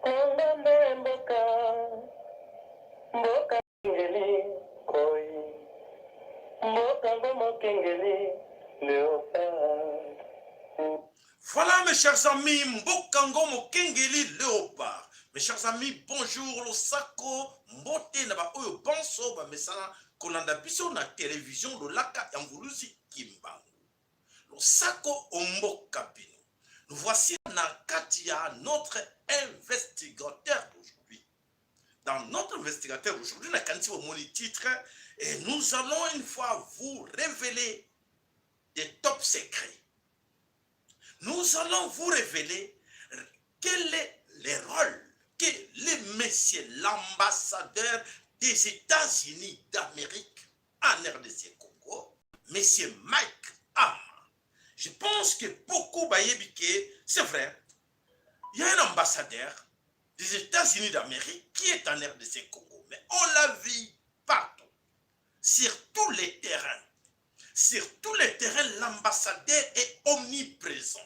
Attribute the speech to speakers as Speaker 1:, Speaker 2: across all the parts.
Speaker 1: Ngombe mboka, mboka kengele, koi, mboka ngoma kengele, léopard.
Speaker 2: Voilà mes chers amis, Mbokango Mokengeli Léopard. Mes chers amis, bonjour, le sako, mbote naba oyo bonso ba mesana kolanda biso na télévision de laka yambulusi kimbangu. Le sako omboka bino. Nous voici na katia notre investigateur d'aujourd'hui. Dans notre investigateur aujourd'hui, na kanti au moni titre et nous allons une fois vous révéler des top secrets. Nous allons vous révéler quel est le rôle que le monsieur, l'ambassadeur des États-Unis d'Amérique en RDC Congo, monsieur Mike Hammer. Je pense que beaucoup bayebiké, c'est vrai, il y a un ambassadeur des États-Unis d'Amérique qui est en RDC Congo, mais on l'a vu partout, sur tous les terrains. Sur tous les terrains, l'ambassadeur est omniprésent.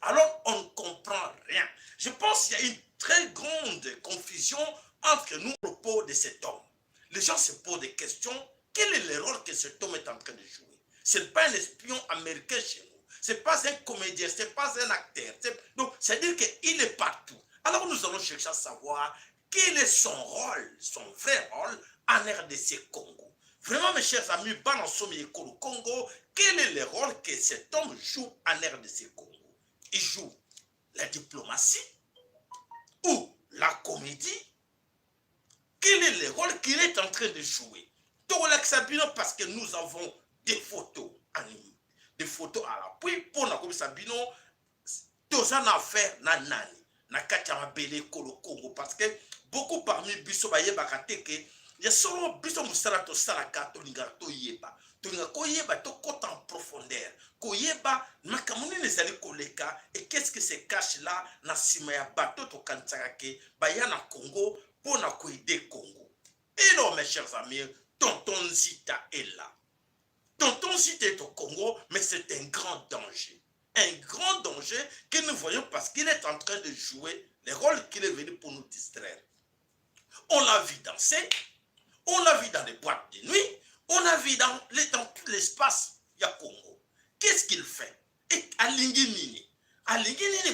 Speaker 2: Alors, on ne comprend rien. Je pense qu'il y a une très grande confusion entre nous à propos de cet homme. Les gens se posent des questions. Quel est le rôle que cet homme est en train de jouer? Ce n'est pas un espion américain chez nous. Ce n'est pas un comédien, ce n'est pas un acteur. Donc, c'est-à-dire qu'il est partout. Alors, nous allons chercher à savoir quel est son rôle, son vrai rôle en RDC Congo. Vraiment, mes chers amis, au Congo, quel est le rôle que cet homme joue en RDC Congo? Il joue la diplomatie ou la comédie? Quel est le rôle qu'il est en train de jouer? Parce que nous avons des photos animées, des photos à l'appui pour la Sabino, tous en affaire na nani, na kachama bele kolo Congo, parce que beaucoup parmi biso baye bakateke. Il y a seulement biso musala to salaka to lingara to yeba. To lingara ko yeba to kota en profondeur. Ko yeba makamuni nezali koleka et qu'est-ce que se cache là na sima ya bato to kansaka ke baya na Congo pour na ko aider Congo. Et non mes chers amis, Tonton Zita est là. Tonton Zita est au Congo, mais c'est un grand danger. Un grand danger que nous voyons parce qu'il est en train de jouer le rôle qu'il est venu pour nous distraire. On l'a vu danser. On l'a vu dans les boîtes de nuit, on l'a vu dans tout l'espace ya Congo. Qu'est-ce qu'il fait? Et alingi nini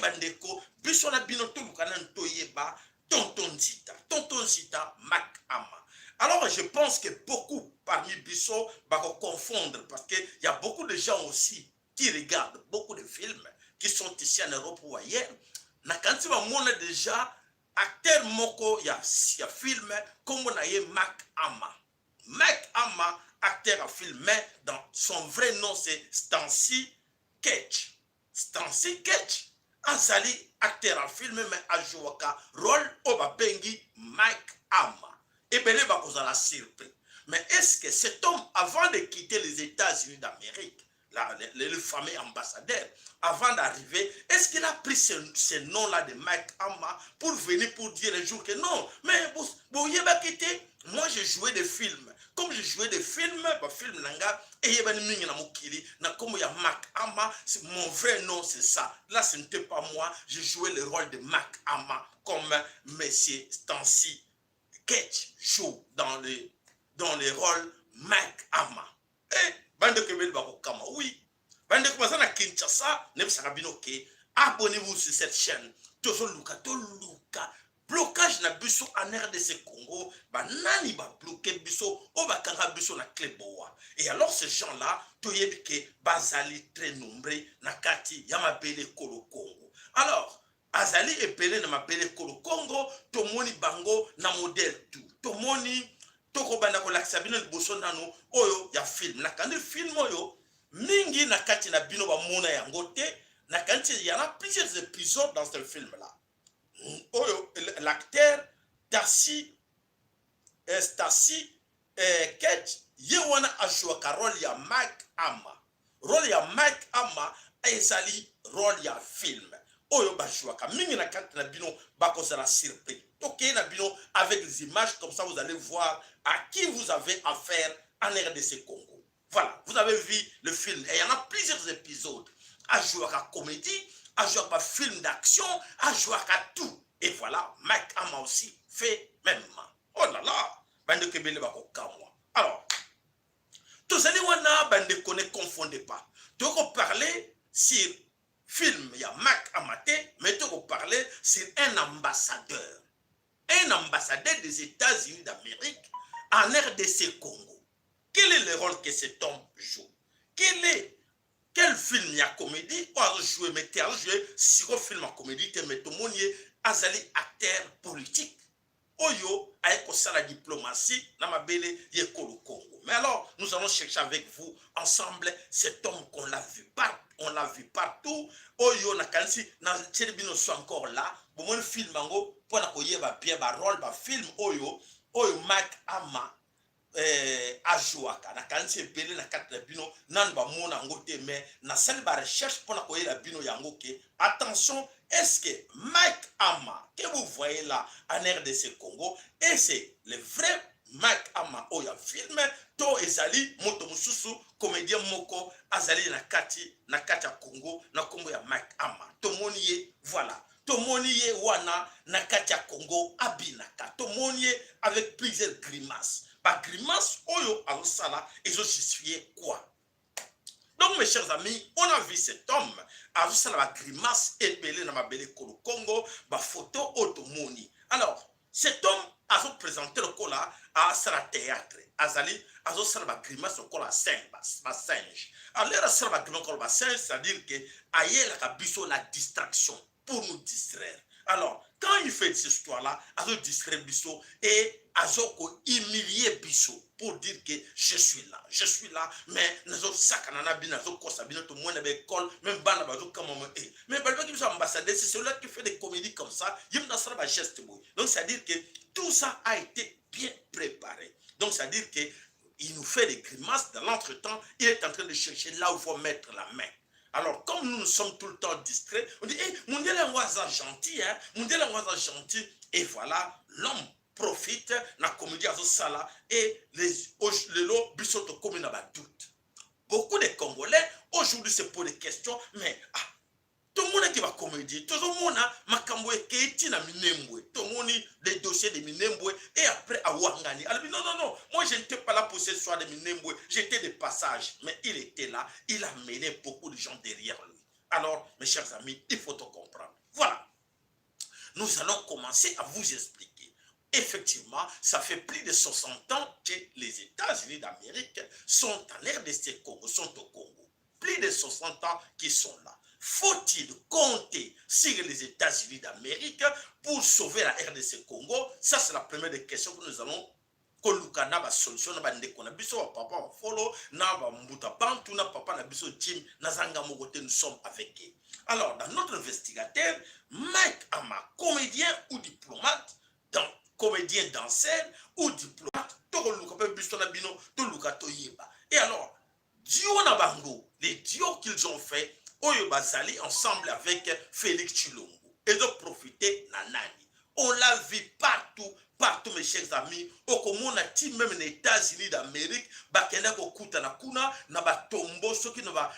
Speaker 2: bandeko, biso na bino to lukana ntoyeba, tonton Zita, Mac Ama. Alors je pense que beaucoup parmi biso vont confondre parce qu'il y a beaucoup de gens aussi qui regardent beaucoup de films qui sont ici en Europe ou ailleurs. Na kanti ba mona déjà acteur moko ya film comme on a Mac Ama. Mac Ama, acteur à film, mais dans son vrai nom c'est Stancy Ketch. Stancy Ketch, azali acteur à film, mais a joué rôle oba bengi Mac Ama. Et bien il va la surprise. Mais est-ce que cet homme, avant de quitter les États-Unis d'Amérique, le fameux ambassadeur, avant d'arriver, est-ce qu'il a pris ce nom-là de Mike Amma pour venir pour dire un jour que non, mais vous quitter, moi j'ai joué des films. Comme j'ai joué des films, film nanga, et il y a mokili, comme il y a Mike Amma, mon vrai nom c'est ça. Là ce n'était pas moi, j'ai joué le rôle de Mike Amma, comme Monsieur Stancy Ketch joue dans les rôles Mike Amma. Eh, bande kebel bako kama oui. Bande commencer na Kinshasa, ne bisa kabino ke. Abonnez-vous sur cette chaîne. Tozo luka, to luka. Blocage na biso en RDC Congo, ba nani ba bloquer biso, o ba kanga biso na Kleboa. Et alors ces gens-là, to yebike bazali très nombreux na kati yamabele kolo Congo. Alors azali epele na mabele kolo Congo, to moni bango na modèle tout. To moni toko banda ko lakisa bino liboso nano oyo ya film na kandi film oyo mingi na kati na bino ba mona yango te na kandi il y en a plusieurs épisodes dans ce film là oyo l'acteur Stasi Ketch ye wana ajoué ka rôle ya Mike Ama. Rôle ya Mike Ama ezali rôle ya film oyo ba joué ka mingi na kati na bino ba ko sera surpris. Ok, avec les images, comme ça vous allez voir à qui vous avez affaire en RDC Congo. Voilà, vous avez vu le film. Et il y en a plusieurs épisodes. À jouer à la comédie, à jouer à film d'action, à jouer à tout. Et voilà, Mike Ama aussi fait même. Oh là là, bande kebele bako kamwa. Alors, tous les wana bande ne confondez pas. Tu peux parler sur film, il y a Mike Amate, mais tu peux parler sur un ambassadeur. Un ambassadeur des États-Unis d'Amérique en RDC Congo. Quel est le rôle que cet homme joue? Quel film il y a comédie? Ou a joué, mais tu as joué sur un film en comédie, mais tout le monde est acteur politique. Oyo, avec la diplomatie, dans ma belle Yekolo Congo. Mais alors, nous allons chercher avec vous ensemble cet homme qu'on l'a vu partout. Oyo, na kansi, na tchelebino soit encore là. Bon, mon film, mango, pour la koye, ba bien, ba rôle, ba film, Oyo, Mike Ama, ajuaka na kanisi ebele na kati na bino nanu bamona yango te mais nasali ba recherche mpona koyela bino yango ke attention, est-ce que Mike Ama que vous voyez là en RDC Congo et c'est le vrai Mike Ama oyo film to ezali moto mosusu comédien moko azali na kati ya Congo na kombo ya Mike Ama tomoni ye voilà tomoni ye wana na kati ya Congo abinaka tomoni ye avec plusieurs grimaces. Par grimace, oyo alosala, ils ont justifié quoi? Donc, mes chers amis, on a vu cet homme, alosala la grimace épelée dans ma belle Congo, ma photo automoni. Alors, cet homme a présenté le cola à la théâtre. Azali, a la grimace au cola singe. Alors, la grimace au cola singe, c'est-à-dire que aïe la biso la distraction pour nous distraire. Alors, quand il fait cette histoire-là, il distrait Bisso et il humilié Bisso pour dire que je suis là, mais nous avons ça, nous avons ça, nous avons moins d'école, même ban comme mais ambassadeur, c'est celui-là qui fait des comédies comme ça, il y a un geste. Donc, c'est-à-dire que tout ça a été bien préparé. Donc, c'est-à-dire qu'il nous fait des grimaces, dans l'entretemps, il est en train de chercher là où il faut mettre la main. Alors, comme nous sommes tout le temps distraits, on dit, mon Dieu, est gentil, hein, mon Dieu, est gentil. Et voilà, l'homme profite, la comédie à Sala, et les lots, bissoto comme il a doute. Beaucoup de Congolais, aujourd'hui, c'est pour des questions, mais tout le monde qui va comédie, tout le monde a makamboe keiti na minembwe, tout le monde les dossiers de minembwe et après à Wangani. Alors non, moi je n'étais pas là pour ce soir de minembwe, j'étais de passage, mais il était là, il a mené beaucoup de gens derrière lui. Alors mes chers amis, il faut tout comprendre. Voilà, nous allons commencer à vous expliquer. Effectivement, ça fait plus de 60 ans que les États-Unis d'Amérique sont en RDC Congo, sont au Congo. Plus de 60 ans qu'ils sont là. Faut-il compter sur les États-Unis d'Amérique pour sauver la RDC Congo? Ça, c'est la première des questions que nous allons koluka na ba solution na ba ndeko na biso wa papa wa follow na ba mbuta bantu na papa na biso Jim na zanga mogote, nous sommes avec eux. Alors, dans notre investigateur, Mike Ama, comédien ou diplomate, comédien danseur ou diplomate, tokoluka pe biso na bino toluka toyeba. Et alors, Dio na bango, les dios qu'ils ont fait, Oyo Bazali ensemble avec Félix Tshilombo. Ils ont profité na nani. On l'a vu partout, mes chers amis. Au Komona, même les États-Unis d'Amérique, bakenda kokuta na kuna na ba tombo ceux qui na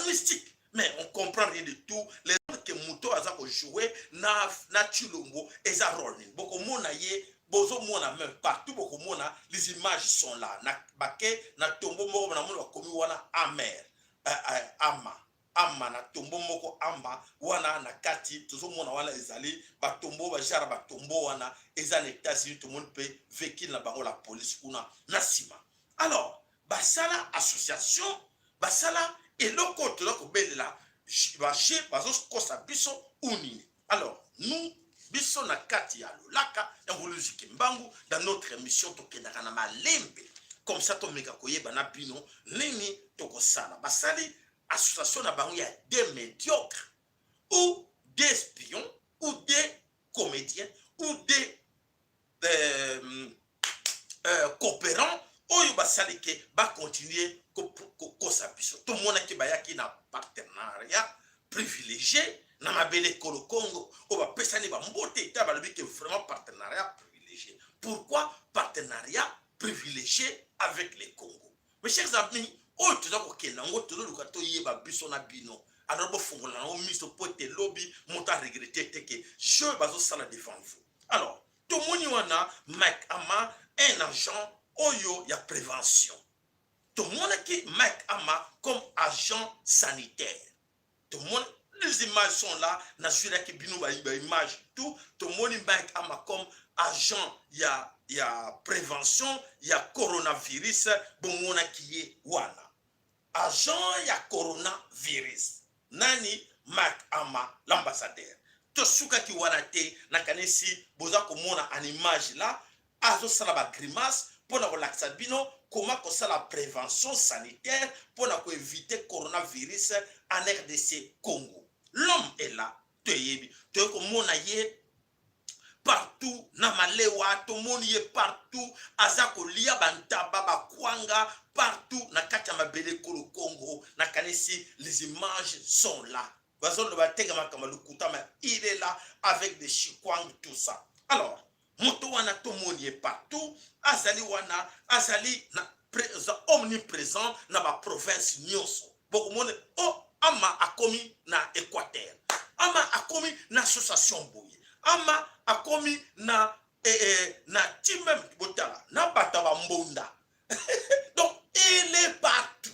Speaker 2: mystique. Mais on comprend rien de tout. Les gens que Muto a joué na Tshilombo et za rolling. Boko mona ye bozo mona même partout boko mona les images sont là. Na bake na tombo mo na mona komi wana amer. Ama na tombo moko amba wana na kati tozo mona wana ezali ba tombo ba jara ba tombo wana ezana États-Unis tout le monde peut vécu na bango la police kuna nasima. Alors basala association basala eloko toloko belela ba chez bazo kosa biso unini. Alors nous biso na kati ya lolaka ya nguluzi mbangu dans notre émission tokendaka na malembe. Comme ça, tu mega koyeba na bino nini tokosala basali association na bango ya des médiocres ou des espions ou des comédiens ou des coopérants oyo basali ke ba continuer kosa biso tout le monde qui bayaki na partenariat privilégié na mabele kolo Congo o ba pesani ba mbote ta balobi ke vraiment partenariat privilégié. Pourquoi partenariat privilégié avec les Congo? Mes chers amis, oh tu dois kokena ngo to luka to yeba biso na bino. alors bo fongola o miso pote lobby monta regretter que je bazo sala devant vous. Alors tomoni wana Mike Ama un agent oyo ya prévention. Tomoni ki Mike Ama comme agent sanitaire. Tomoni les images sont là, nasura ki binu ba image tout, tomoni Mike Ama comme agent ya prévention ya coronavirus bomona ki wana. Agent ya coronavirus. Nani Mike Ama l'ambassadeur. Tosuka ki wana te nakanisi boza komona en image là azo sala ba grimace pour relaxer bino comment qu'on ça la prévention sanitaire pour éviter coronavirus en RDC Congo. L'homme est là, teyebi, te komona ye partout na malewa to moni partout azako lia bantaba bakwanga partout na kati ya mabele kolo Congo na kanisi les images sont là. Il est là avec des chikwang, tout ça. Alors, moto wana tomoni est partout, azali wana, azali na omniprésent na ba province nyonso. Beaucoup monde, oh, ama akomi na Équateur, ama akomi na association boye, ama akomi na na timem botala, na bataba mbonda. Donc, il est partout.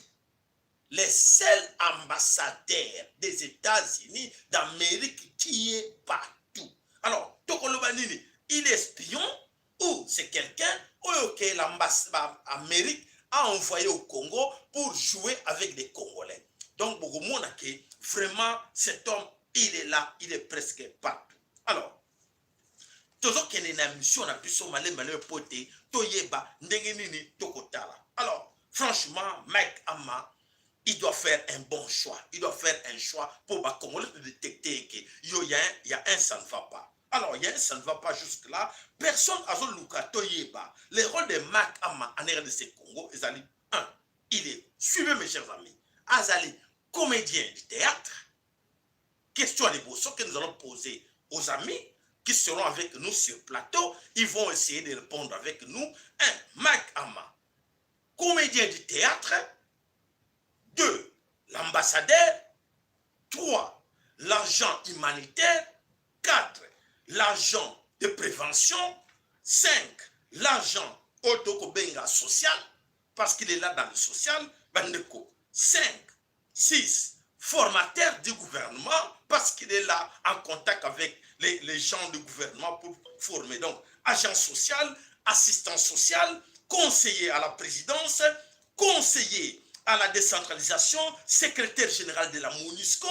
Speaker 2: Les seuls ambassadeurs des États-Unis d'Amérique qui est partout. Alors, Tokolobanini, il est espion ou c'est quelqu'un que l'ambassade d'Amérique a envoyé au Congo pour jouer avec des Congolais. Donc, vraiment, cet homme, il est là, il est presque partout. Alors, toujours qu'il y a une mission, on a pu se malé poté, toyeba, ndengenini, tokotala. Alors, franchement, Mike Ama, il doit faire un bon choix. Il doit faire un choix pour détecter qu'il y a un, ça ne va pas. Alors, il y a un, ça ne va pas jusque-là. Personne n'a vu le rôle de Mike Ama en RDC Congo. Il est, suivez mes chers amis, Azali, comédien du théâtre. Question des bossons que nous allons poser aux amis qui seront avec nous sur plateau. Ils vont essayer de répondre avec nous. Mike Ama, comédien du théâtre. 2. L'ambassadeur. 3. L'agent humanitaire. 4. L'agent de prévention. 5. L'agent autokobenga social, parce qu'il est là dans le social. 5. 6. Formateur du gouvernement, parce qu'il est là en contact avec les gens du gouvernement pour former. Donc, agent social, assistant social, conseiller à la présidence, conseiller à la décentralisation, secrétaire général de la MONUSCO,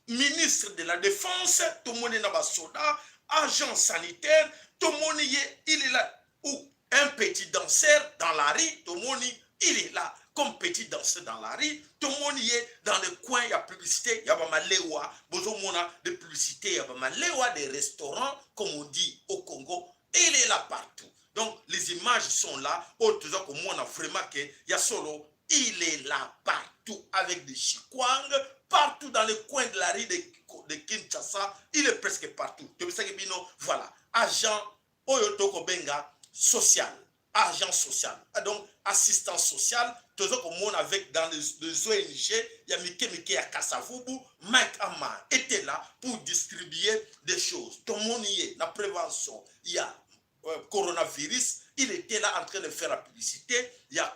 Speaker 2: ministre de la Défense, Tomone Nabasoda, agent sanitaire, Tomone, il est là, ou un petit danseur dans la rue, Tomone, il est là comme petit danseur dans la rue, Tomone, dans le coin, il y a publicité, il y a Bamalewa, Bozomona de publicité, il y a Bamalewa des restaurants, comme on dit au Congo, il est là partout. Donc, les images sont là, autres comme on a vraiment qu'il y a solo. Il est là partout avec des chikwang, partout dans le coin de la rue de Kinshasa. Il est presque partout. Voilà. Agent Oyotoko Benga social. Agent social. Donc, assistant social. Toujours comme on avec dans les ONG, il y a Mike à Kassavubu. Mike Ama était là pour distribuer des choses. Tout le monde y est. La prévention. Il y a coronavirus, il était là en train de faire la publicité, il y a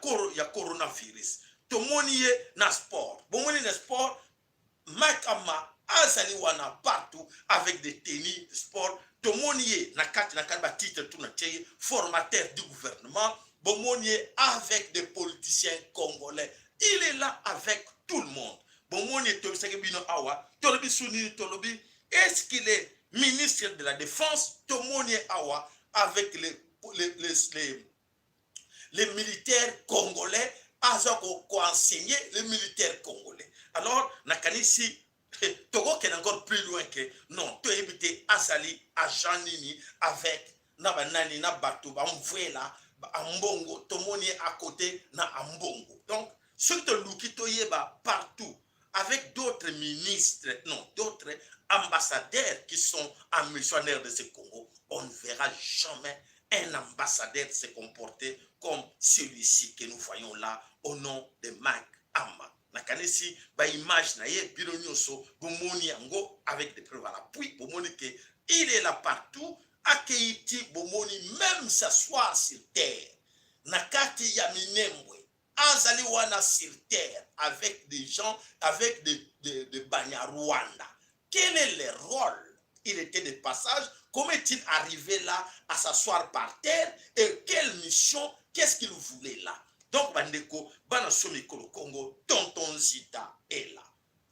Speaker 2: coronavirus. Tout le monde y est dans le sport. Bon, on est dans le sport, Mike Ama, Azali Wana partout avec des tenues de sport. Tout le monde y est dans le titre, formateur du gouvernement. Bon, on y est avec des politiciens congolais. Il est là avec tout le monde. Bon, on y est est-ce qu'il est ministre de la Défense? Tout le monde y est avec les militaires congolais, Azako enseigné les militaires congolais. Alors, Nakanisi, Togo qui est encore plus loin que non, tu éviter Azali, Ajanini, avec Nabanani, Nabatou, Bamvuela, Ambongo, Tomoni à côté, na Ambongo. Donc, ce que Luki Toyeba partout, avec d'autres ministres, non, d'autres ambassadeurs qui sont en missionnaire de ce Congo, on ne verra jamais un ambassadeur se comporter comme celui-ci que nous voyons là au nom de Mike Ama. nakanisi ba image na ye bino nyonso bomoni yango avec des preuves à l'appui bomoni que il est là partout akeiti bomoni même s'asseoir sur terre nakati ya minembwe azali wana sur terre avec des gens avec de Banyarwanda. Quel est le rôle? Il était de passage. Comment est-il arrivé là à s'asseoir par terre? Et quelle mission? Qu'est-ce qu'il voulait là? Donc, Bandeko, Banasomi Kolo Congo, Tonton Zita est là.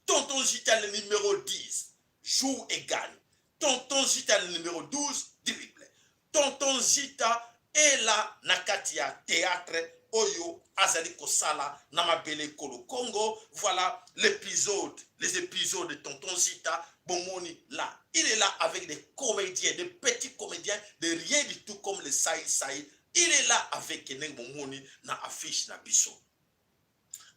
Speaker 2: Tonton Zita, le numéro 10, joue et gagne. Tonton Zita, le numéro 12, dribble. Tonton Zita est là, Nakatia théâtre, Oyo, Azali Kosala, Namabele Kolo Congo. Voilà les épisodes de Tonton Zita, Bomoni là. Il est là avec des comédiens, des petits comédiens, de rien du tout comme les Saïd. Il est là avec Neng Bomoni, na affiche na biso.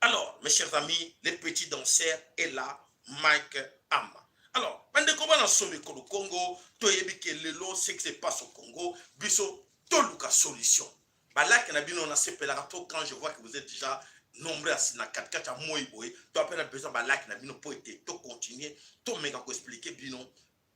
Speaker 2: Alors, mes chers amis, les petits danseurs est là, Mike Amma. Alors, Bandeko Bana Somi Kolo Congo, Toyebi ke lelo, ce qui se passe au Congo, biso, Toluka solution. Balak na bino na sepela quand je vois que vous êtes déjà nombreux à sina 4 à moiboy, tu as peine besoin balak na bino pour être to continuer, to mega ko expliquer bino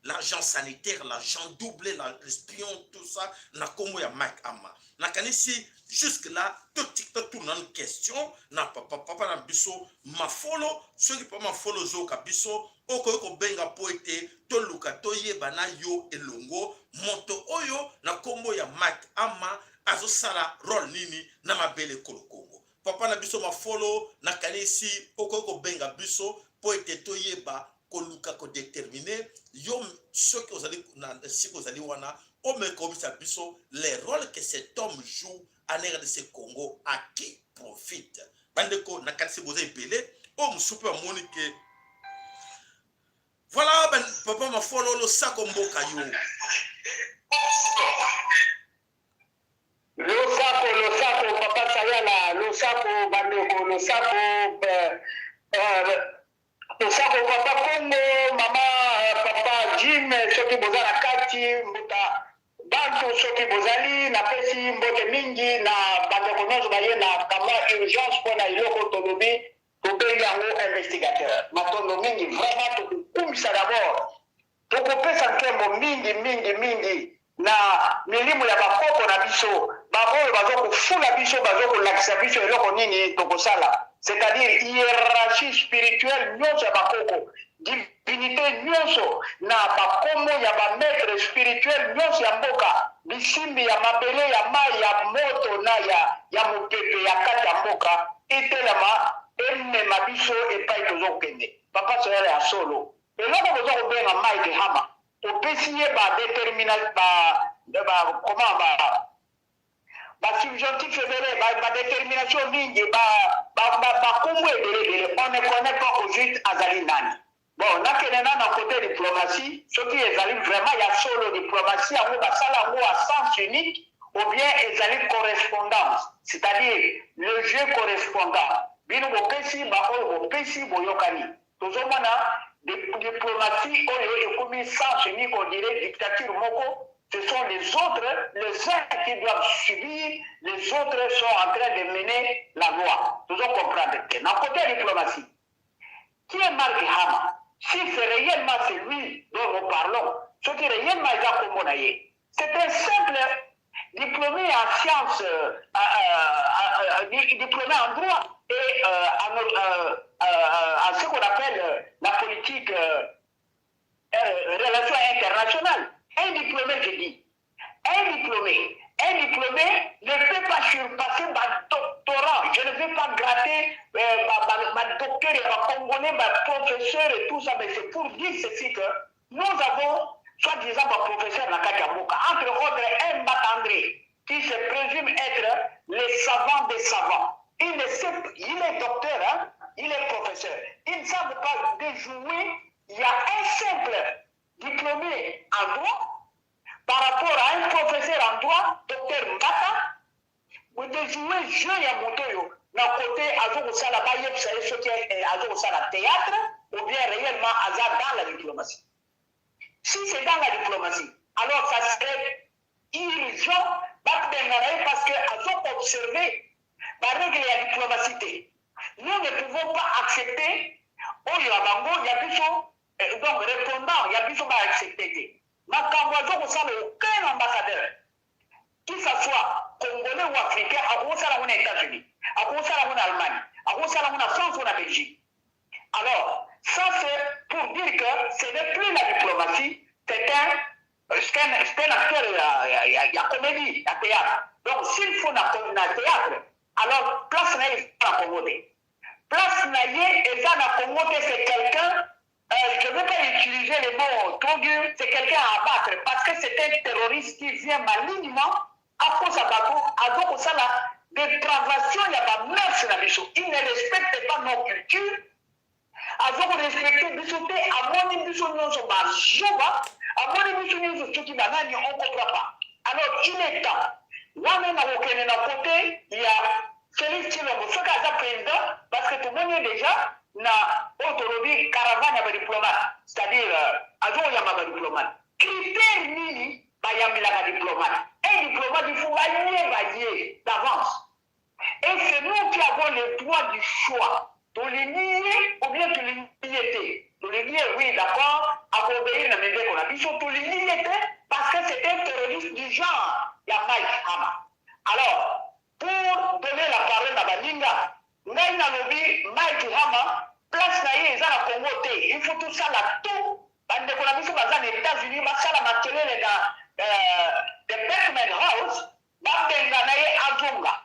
Speaker 2: l'agent sanitaire, l'agent doublé, l'espion, tout ça, na komo ya Mike Amma. Na kanisi jusque là tout tourne en question, na papa na biso ma follow, ceux qui pas ma follow zo ka biso, oko benga po ete to luka to yeba na yo elongo, moto oyo na komo ya Mike Amma azo sala role nini na mabele Kolo Congo. Papa na biso ma follow na kanisi oko benga biso po ete to yeba koluka ko déterminer yo ceux que vous allez na si vous allez wana o me komisa biso les rôles que cet homme joue en RDC Congo à qui profite. Bandeko na kanisi boza epele o musupe Monique. Voilà ben papa ma follow lo sako mboka yo.
Speaker 3: Losako, papa Sayala, Losako, Bandeko, Losako, papa Congo, mama, papa Jim, soki bozala kati, mbuta, bantu soki bozali, na pesi mbote mingi, na bandeko nyonso baye na kama urgence pona iloko tolobi, tobengi yango investigateur. Matondo mingi, vraiment, tokukumisa d'abord. Tokopesa nkembo mingi, na milimu ya bakoko na biso baoyo bazokofula biso bazokolakisa biso eloko nini tokosala, c'est-à-dire hiérarchie spirituelle nyonso ya bakoko, divinité nyonso na bakombo ya bamaître spirituel nyonso ya mboka, bisimbi ya mabele ya mai ya moto na ya mopepe ya kati ya mboka etelema emema biso epai tozokende. Papa Sayala ya solo eloko bozokobenga Mike Amma opesi ye détermination subjonctif ebele détermination mingi bakumbu ebele. On ne connaît pas au juste azali nani. Bon, nakende na côté diplomatie, soki ezali vraiment ya solo diplomatie yango basala yango à sens unique ou bien ezali correspondance, c'est-à-dire le jeu correspondant. Bino bopesi baoyo bopesi boyokani. Tozomona diplomatie oyo ekomi sens unique, on dirait dictature moko. Ce sont les autres, les uns qui doivent subir, les autres sont en train de mener la loi. Nous allons comprendre. D'un côté diplomatie, qui est Mike Amma? Si c'est réellement celui dont nous parlons, ce qui est réellement Komonaye, c'est un simple diplômé en sciences, diplômé en droit et en ce qu'on appelle la politique relations internationales. Un diplômé, je dis, un diplômé ne peut pas surpasser ma doctorat. Je ne vais pas gratter ma docteur et ma congolais, ma professeur et tout ça, mais c'est pour dire ceci que nous avons, soi-disant, ma professeur Nakajamuka, entre autres, un André, qui se présume être le savant des savants. Il est docteur, hein? Il est professeur. Il ne savent pas déjouer. Il y a un simple diplômé en droit par rapport à un professeur en droit, docteur Mbata, vous déjouez jeu ya motoyo, d'un côté, Azo Sala Bayeb, c'est Azo Sala théâtre, ou bien réellement hasard dans la diplomatie. Si c'est dans la diplomatie, alors ça serait irrigant parce que Azo observé, par règle la diplomatie, Nous ne pouvons pas accepter, oh, il y a bango, il y a biso, donc répondant, il y a biso pas accepté. Ma Cambodge, vous savez, aucun ambassadeur, qu'il soit congolais ou africain, à cause de la États-Unis, à cause de la Allemagne, à cause de la France ou la Belgique. Alors, ça c'est pour dire que ce n'est plus la diplomatie, c'est un acteur, il y a comédie, il y a théâtre. Donc, s'il faut un théâtre, alors place n'est pas accommodée. Place Naye et ça n'a c'est quelqu'un, je ne veux pas utiliser les mots trop durs, c'est quelqu'un à abattre parce que c'est un terroriste qui vient malignement à cause de la dépravation, il y a pas mœurs dans Bissou. Il ne respecte pas nos cultures. Avant de respecter Bissou, à mon Bissou, nous sommes à Joba, à mon Bissou, nous sommes qui banani, on ne comprend pas. Alors, il est temps. Moi, même à aucun côté, il y a Félix Tshilombo, ce cas président, parce que tout le monde est déjà dans autonomie caravane avec diplomate, c'est-à-dire, il y a un diplomate. Critère nini, il y a un diplomate. Un diplomate, il faut gagner d'avance. Et c'est nous qui avons le droit du choix. De les nier ou bien de les nier. De les nier, oui, d'accord, à obéir à mes qu'on a dit, surtout les nier parce que c'est un terroriste du genre, il y a Mike Hama. Alors, pour donner la parole à Baninga, Ngaïna Lobi, Mike Hama, place naïe, ils ont la Congo. Il faut tout ça là, tout. Bande qu'on a vu sur les États-Unis, ça la matière dans the Beckman House, Babenga naïe Azonga.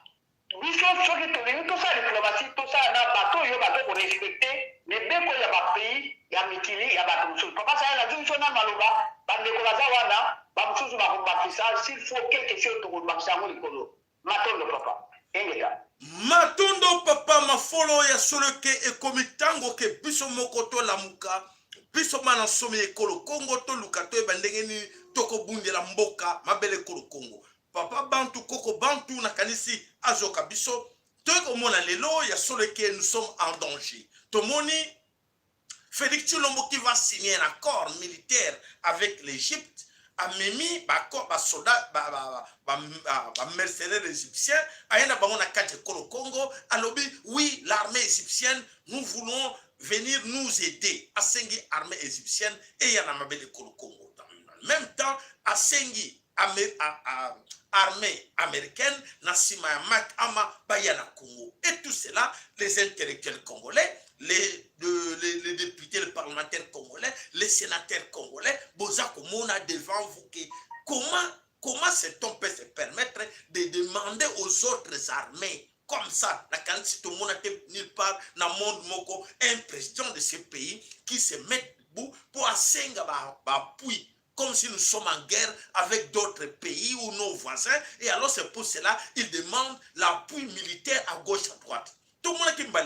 Speaker 3: Biso soki tolemi tout ça diplomatie, tout ça na bateau yo bateau pour respecter, mais bien qu'il y a pas pays, il y a mitili, il y a pas comme ça. Papa ça la dit na maloba, bande ko baza wana, ba mususu ba kumbakisa, s'il faut quelque chose to kumbakisa ngo likolo. Matondo papa. Engeda.
Speaker 2: Matondo papa mafolo ya soloke e komitango ke biso mokoto lamuka, biso mana somi ekolo Kongo to lukato e bandengeni toko bundela mboka mabele kolo Kongo. Papa Bantu, Koko Bantu, Nakanisi, Azoka Biso, Toko Mona Lelo, ya Soleke, nous sommes en danger. Tomoni, Félix Tshilombo qui va signer un accord militaire avec l'Égypte, a mis un soldat, un mercenaire égyptien, a un abandon à 4 Congo, a lobby, oui, l'armée égyptienne, nous voulons venir nous aider à Sengi, armée égyptienne, et il y a un mabele Congo. En même temps, à Sengi, armée américaine, Nassima Mak Ama Bayana Congo. Et tout cela, les intellectuels congolais, les députés, les parlementaires congolais, les sénateurs congolais, Bozako Mona devant vous, comment cet homme peut se permettre de demander aux autres armées comme ça, la quantité tout le monde a nulle part dans le monde moko, un président de ce pays qui se met debout pour assenger appui. Comme si nous sommes en guerre avec d'autres pays ou nos voisins. Et alors c'est pour cela qu'ils demandent l'appui militaire à gauche, à droite. Tout le monde qui m'a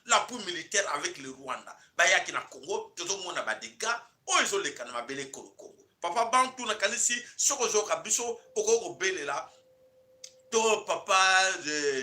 Speaker 2: l'appui militaire avec le Rwanda. Bayaki na Congo, tout le monde a des gars, ils ont les canama belé Congo. Papa Bantu na kanisi, soko kabiso, okoko belé là. To papa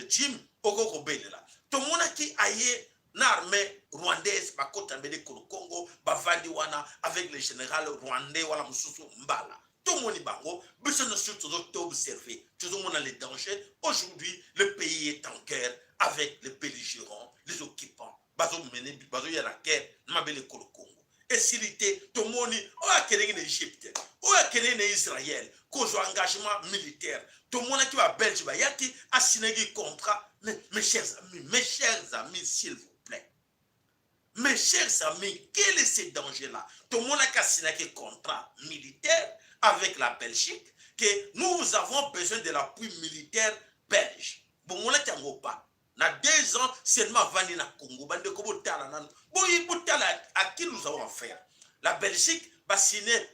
Speaker 2: Jim, okoko belé là. Tout le monde qui aille l'armée rwandaise bakota mbele Congo bavandi wana avec le général rwandais wala mususu mbala tout le monde bango besoin de surtout observer tout le monde a les dangers. Aujourd'hui le pays est en guerre avec les belligérants, les occupants bazo mener bazo ya la guerre mabele Congo et s'il était tout le monde o akelenge l'Égypte o akelenge Israël cause engagement militaire tout le monde qui va Belgique ba yaki a signé contrat. Mes chers amis s'il vous plaît. Mes chers amis, quel est ce danger-là? Tout le monde a signé un contrat militaire avec la Belgique, que nous avons besoin de l'appui militaire belge. Bon, on n'a pas. Dans 2 ans, seulement venir na Congo. À qui nous avons affaire? La Belgique va signer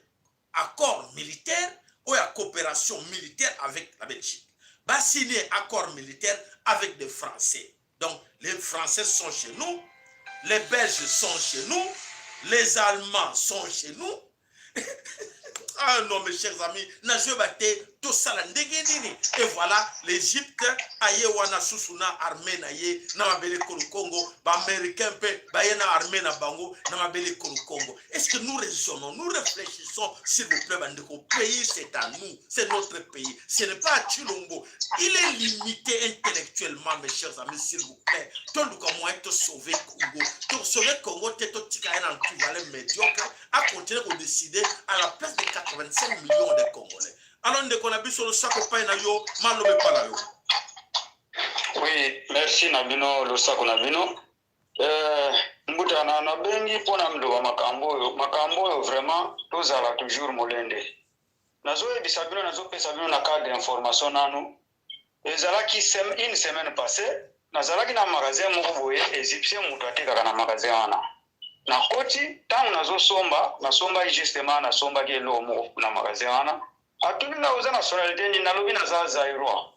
Speaker 2: accord militaire ou à coopération militaire avec la Belgique. Va signer accord militaire avec les Français. Donc, les Français sont chez nous, les Belges sont chez nous, les Allemands sont chez nous. Ah non, mes chers amis, n'a je batté to sala ndenge nini. Et voilà, l'Égypte aye wana susuna armée na ye na mabele Congo, ba américain pe ba ye na armée na bango na mabele Congo. Est-ce que nous raisonnons, nous réfléchissons s'il vous plaît bandeko, pays c'est à nous, c'est notre pays. Ce n'est pas à Chilombo. Il est limité intellectuellement mes chers amis s'il vous plaît. Tout le monde te sauver Congo. Pour sauver Congo, tu es un équivalent médiocre à continuer de décider à la place de 85 millions de Congolais. Alors, nous avons sur le sac pas na yo, malobe pala yo.
Speaker 3: Oui, merci Nabino, le sac Nabino. Mbuta na bengi pona mdo makambo yo vraiment tous ala toujours molende. Nazo ebisabino nazo pesabino na cadre d'information nanu. Ezalaki une semaine passée, nazalaki na magasin moko boye égyptien mutu atekaka na magasin wana. Na koti tangu nazo somba justement na somba ki elo moko na magasin wana. Atuni na uza nationalité ni nalobi na za Zaïrois.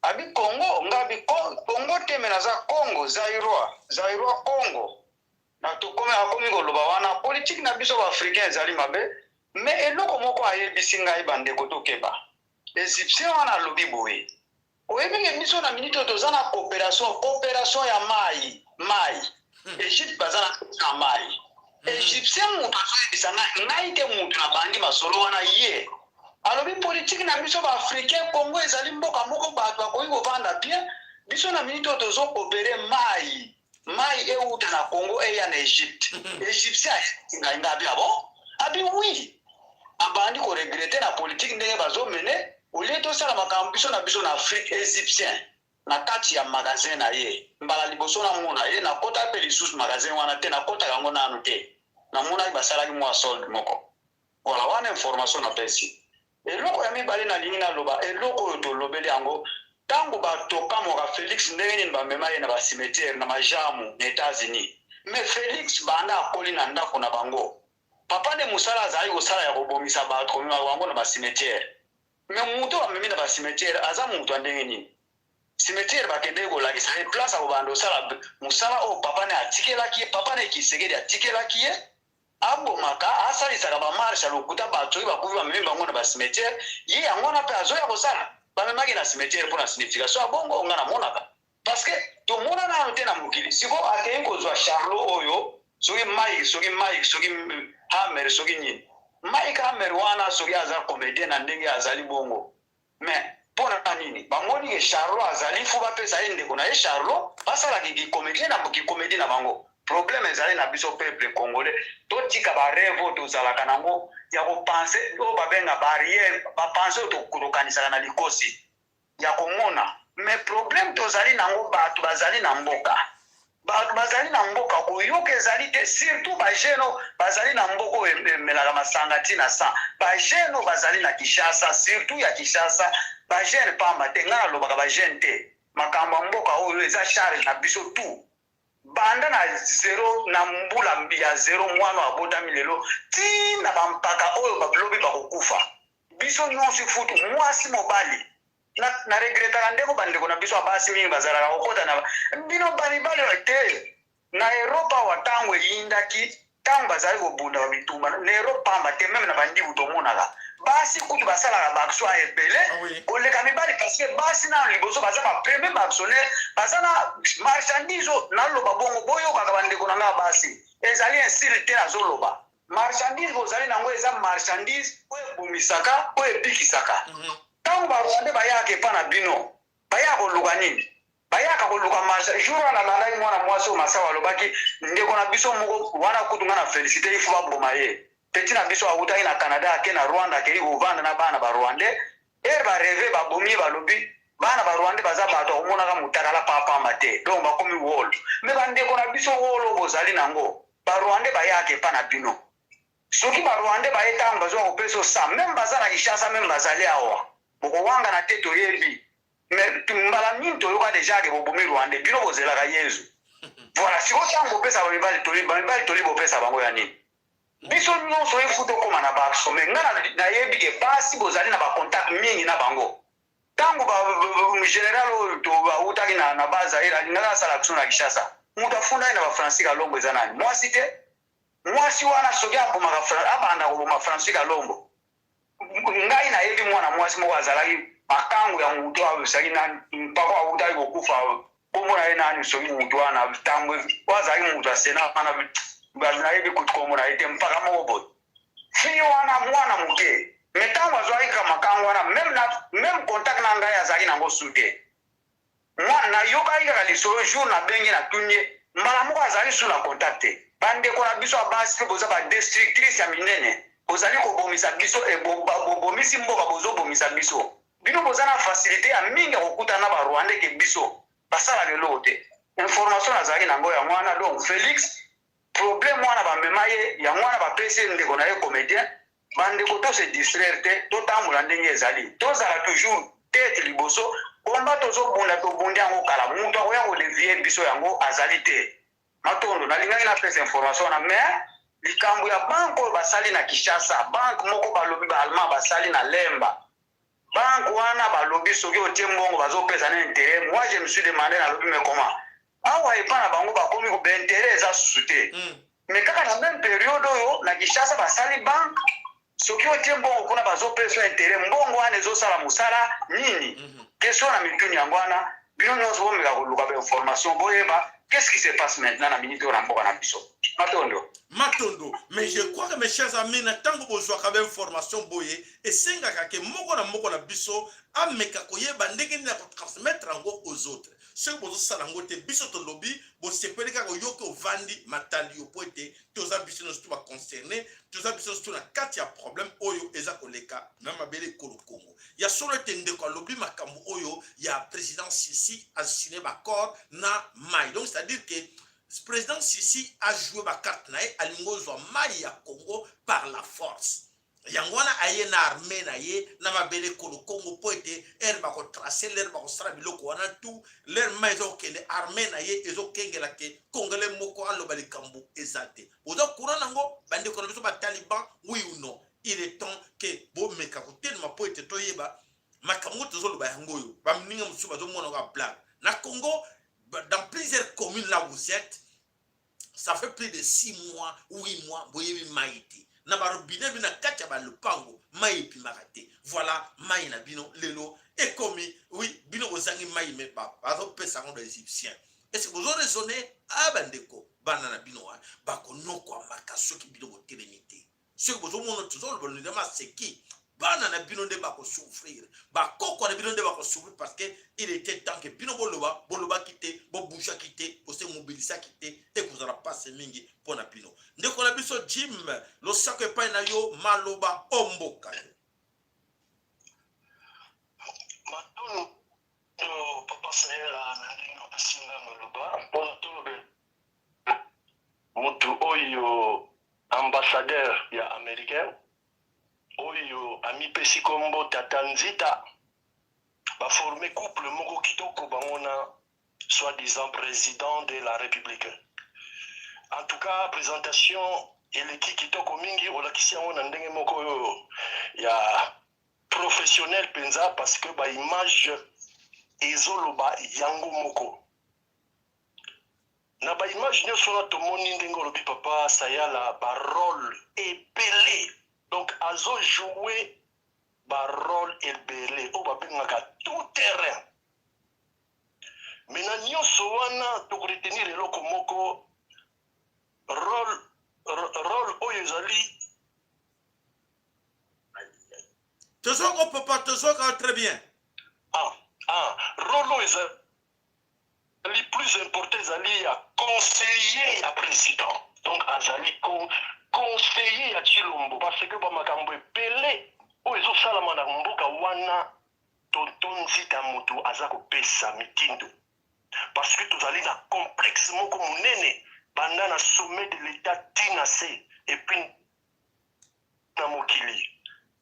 Speaker 3: Abi Congo ngabi Congo teme na za Congo Zaïrois Congo. Na to kome akomi koloba wana politique na biso ba africain ezali mabe, mais eloko moko ayebisi ngai bandeko tokeba. Égyptien wana lobi boye. Oyebi biso na minute tozana coopération ya mai. Egypte bazana na mai. Égyptien mutu ayebisa ngai te mutu na bandi masolo wana ye. Alobi politique na biso ba africain Congo ezali mboka moko bato bakoki kovanda bien biso na minute tozo coopérer mai euta na Congo eya na Egypte. Égyptien ngai bien bon. Abi oui. Abandi ko regretter na politique ndenge bazo mener au lieu de sala makambo biso na Afrique égyptien na kati ya magasin na ye mbala liboso na mona ye na kota pe lisusu magasin wana te na kota yango na anote na mona basala ki mwa solde moko voilà wana information na pesi eloko ya mibale na lingi na loba eloko to lobeli yango tango batoka moka Félix ndenge nini bamema ye na ba cimetière na majamu na États-Unis mais Félix banda akoli na ndako na bango papa de musala azali kosala ya kobomisa bato komema bango na ba cimetière. Mais muto amemi na ba cimetière aza muto ndenge nini cimetière bakende ko la kisa place abo bando sala musala o papa ne atikelaki papa ne kisegeli atikelaki ye abo maka asali sala ba marche lokuta bato ba kuvi ba memi bango na ba cimetière ye angona pe azo ya kosala ba memaki na cimetière pour la signification abongo ngana monaka parce que to mona na note na mukili siko akei ko zwa Charlot oyo soki Mike Hammer soki nini Mike Hammer wana soki aza comédien na ndenge azali bongo. Mais pona nini? Bamoni ke Charlot azali fu ba pesa ende kona e Charlot basala ki comédien na ki comédie na bango. Problème ezali na biso peuple congolais. To tika ba rêve to zala kanango ya ko penser o ba benga barrière ba penser to kurokanisa na likosi. Ya komona. Mais problème to zali nango bato bazali na mboka. Bazali na mboka koyoka ezali te surtout ba jeno bazali na mboko emelaka masangati na sa ba jeno bazali na Kinshasa surtout ya Kinshasa ba jene pamba te ngana lobaka ba jene te makambo mboka oyo eza charge na biso tu banda na zero na mbula ya zero mwana abotami lelo ti na bampaka oyo bablobi bakokufa biso nyonso futu mwasi mobali na regreta ndeko bandeko na biso abasi mingi bazala kokota na bino bali te na Europa watango yindaki tango bazali kobunda wa bitumba na Europa mbate même na bandi butomonaka basi kutu basala la bakso a ebele koleka mibali parce que basi na liboso baza ba premier actionnaire bazana marchandise na loba bongo boyo kaka bandeko na nga basi ezali insile te azoloba marchandise bozali nango eza marchandise oyo bumisaka oyo bikisaka tango ba Rwanda bayake pana bino bayako luka nini bayaka ko luka marcha jour na nalai mwana mwasi o masawa lobaki ndeko na biso moko wana kutunga na féliciter ifu baboma ye petit na biso awuta ina Canada ke na Rwanda ke uvanda na bana ba Rwanda ba rêver ba bomi ba lobi bana ba Rwanda baza bato omona ka mutakala papa mate donc ba komi wall me ba ndeko na biso wall bozali nango ba Rwanda bayake pana bino soki ba Rwanda bayeta ngazo ko peso sa même bazana Kinshasa même bazali awa boko wanga na teto yebi mais tumbala minto yoka déjà ke bobomi Rwanda bino bozela ka Yesu voilà si ko tango pesa ba toli bo pesa bango ya nini biso nyonso efuto koma na bakso me ngana na yebi ke basi bozali na ba contact mingi na bango tango ba general to ba utaki na baza ila ngana sala kusuna Kinshasa mutafunda ina ba Francis Kalombo ezanani mwasi te mwasi wana soki aboma ka abanda ko boma Francis Kalombo ngai na yebi mwana mwasi moko azalaki makangu ya mutu azalaki na mpako awutaki kokufa komona ye nani soki mutu wana ntango azalaki mutu asena wana nayebi kutu komona ye te mpaka moko boye fii wana mwana moke me ntango azwaki ka makangu wana meme contact na ngai azalaki nango su te mwana nayokaki kaka lisolo jour nabengi natunye mbala moko azalaki su na contact te bandeko na biso ya basi mpe boza badestructrice ya minene bozali kobomisa biso bobomisi mboka bozobomisa biso bino boza na facilité ya mingi ya kokutana na barwanda ke biso basala lelo te information azalaki nango ya mwana donc Félix problème wana bamema ye ya mwana bapesi ndeko na ye comédien bandeko to se distraire te totambola ndenge ezali tozala toujours tete liboso komba tozobunda tobundi yango kala mutu akoya kolevie biso yango azali te matondo nalingaki napesa information na mais likambo ya banke oyo basali na Kinshasa banke moko balobi baallemand basali na Lemba banke wana balobi soki otie mbongo bazopesa na intérêt moi je me suis demandé nalobi mais comment awa epa na bango bakomi kobaintérêt eza susu te mais kaka na même période oyo na Kinshasa basali banke soki otie mbongo kuna bazopesa intérêt mbongo wana ezosala mosala nini question na mituni yango wana bino nyonso bomeka koluka bainformation boyeba qu'est-ce qui se passe maintenant na minute oyo na mboka na biso
Speaker 2: Matondo, mais je crois que mes chers amis, na tango bozwa ka information boye esengaka ke moko na biso ameka koyeba ndenge nini ya transmettre yango aux autres. Soki bozosala yango te biso tolobi bosepeli kaka oyoki ovandi matali yo po ete toza biso nyonso baconcerné toza biso nyonso na kati ya problème oyo eza koleka na mabele ekolo Congo. Ya solo ete ndeko alobi makambo oyo ya président Sisi asigné baccord na mai. Donc c'est-à-dire que le président Sisi a joué ma carte à l'ingozwa mai ya Congo par la force. Yangwana aye na armée na ye na mabele kolo Congo po ete ba ko tracer l'air ba ko sala biloko wana tout l'air maizo ke le armée na ye ezo kengela ke congolais moko aloba likambo ezate. Ozo courant nango bande ko biso ba taliban oui ou non. Il est temps que bo meka ko tellement po ete toyeba makambo tozo loba yango yo. Ba mninga musu ba zo mona ka blague. Na Congo dans plusieurs communes là où vous êtes, ça fait plus de 6 mois, 8 mois, vous avez maïté. Na barobine bina katia ba lupango, maï pi marate. Voilà, maï na bino lelo et commis, oui, bino ozangi maï me pa, bazo pesa ngo égyptien. Est-ce que vous avez raisonné à bandeko, banana bino wa, bako noko amaka soki bino ko telemité. Ce que vous avez montré toujours le bonheur c'est qui banana bino de bako souffrir ba koko de bino de bako souffrir parce que il était temps que bino boloba quitter bo boucha quitter bo se mobiliser quitter et que vous aura pas mingi pour na bino ndeko na biso Jim lo sako pa na yo maloba omboka
Speaker 4: matunu papa sela na ndino singa maloba pour tout mutu oyo ambassadeur ya américain oyo ami pesi kombo tata nzita ba formé couple moko kitoko bangona soi-disant président de la République. En tout cas présentation eleki kitoko mingi olakisi yango na ndenge moko ya professionnel penza parce que ba image ezoloba yango moko na ba image nyonso na tomoni ndenge olobi papa sayala ba rôle epelé. Donc, azo joué par rôle elbele, au babengaka tout terrain. Mais na nyonso wana to retenir eloko moko rôle oyo ezali.
Speaker 2: Tozoko papa, tozoko très bien.
Speaker 4: Rôle oyo ezali plus important ezali ya conseiller à président. Donc, azali conseiller ya Chilombo parce que ba makambo epele o ezo salama na mboka wana tonton Nzita moto aza kopesa mitindo parce que tozali na complexe moko munene banda na sommet de l'état tinase et puis na mokili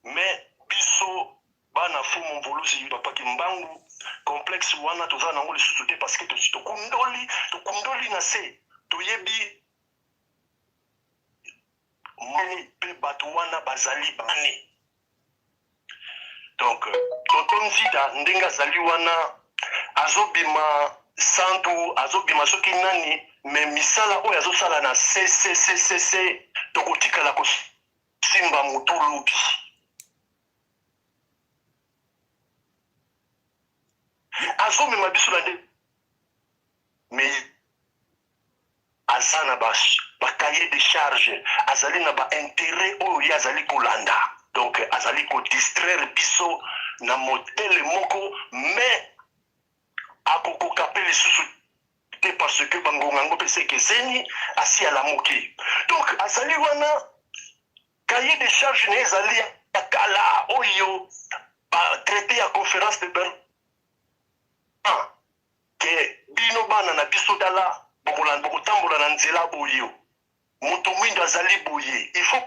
Speaker 4: mais biso bana fumu mvoluzi papa kimbangu complexe wana tozala nango lisusu te parce que tokundoli na se toyebi moni pe batouana bazali bane. Donc tonton Nzita ndenga zali wana azobima santu azobima soki nani me misala oyo azosala na CCCCC tokotikala ko simba mutulubi azomema biso na nde mais aza na cahier de charge azali na intérêt oyo ye azali kolanda donc azali distraire biso na modele moko mais akokoka mpe lisusu te parce que bangonga ngo mpe sekeseni asi alamuki donc azali wana cahier de charge na ezali ya kala oyo traité ya conférence de Berlin ke bino bana na biso dala bokotambola na nzela boyo moto mwindo azali boye il faut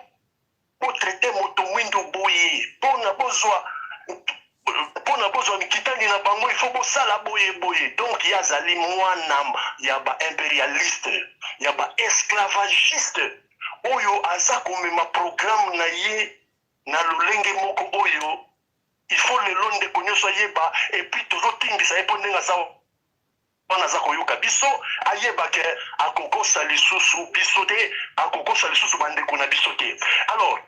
Speaker 4: traiter moto mwindo boye mpona bozwa mikitani na bango il faut bosala boye donc ye azali mwana ya ba-impérialiste ya ba-esclavagiste oyo aza komema programme na ye na lolenge moko oyo il faut lelo ndeko nyonso ayeba epuis tozotingisa ye mpo ndenge wana aza koyoka biso ayeba ke akokosa lisusu biso te akokosa lisusu bandeko na biso te. Alors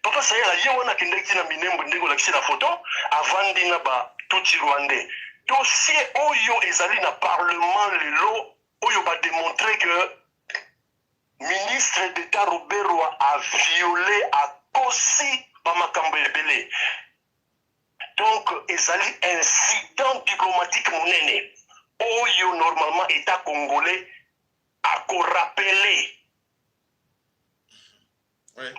Speaker 4: papa sayela ye wana akendeki na minembo ndenge olakisi na foto avandi na batuti rwandais dossier oyo ezali na parlement lelo oyo bademontre que ministre d'état Robert Roy a violé akosi bamakambo ebele. Donc ezali incident diplomatique monene oyo normalement état congolais a rappelé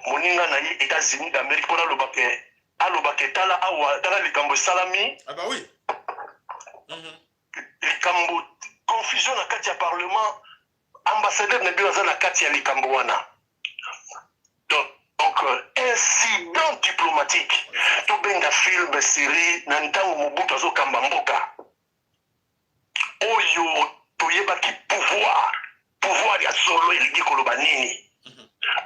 Speaker 4: moninga na ye États-Unis d'Amérique pour alobake tala awa tala likambo salami
Speaker 2: ah bah oui
Speaker 4: likambo confusion na kati ya parlement ambassadeur na bino aza na kati ya likambo wana donc incident diplomatique tobenga film série na ntango Mobutu azokamba mboka oyo toyebaki pouvoir ya solo elingi koloba nini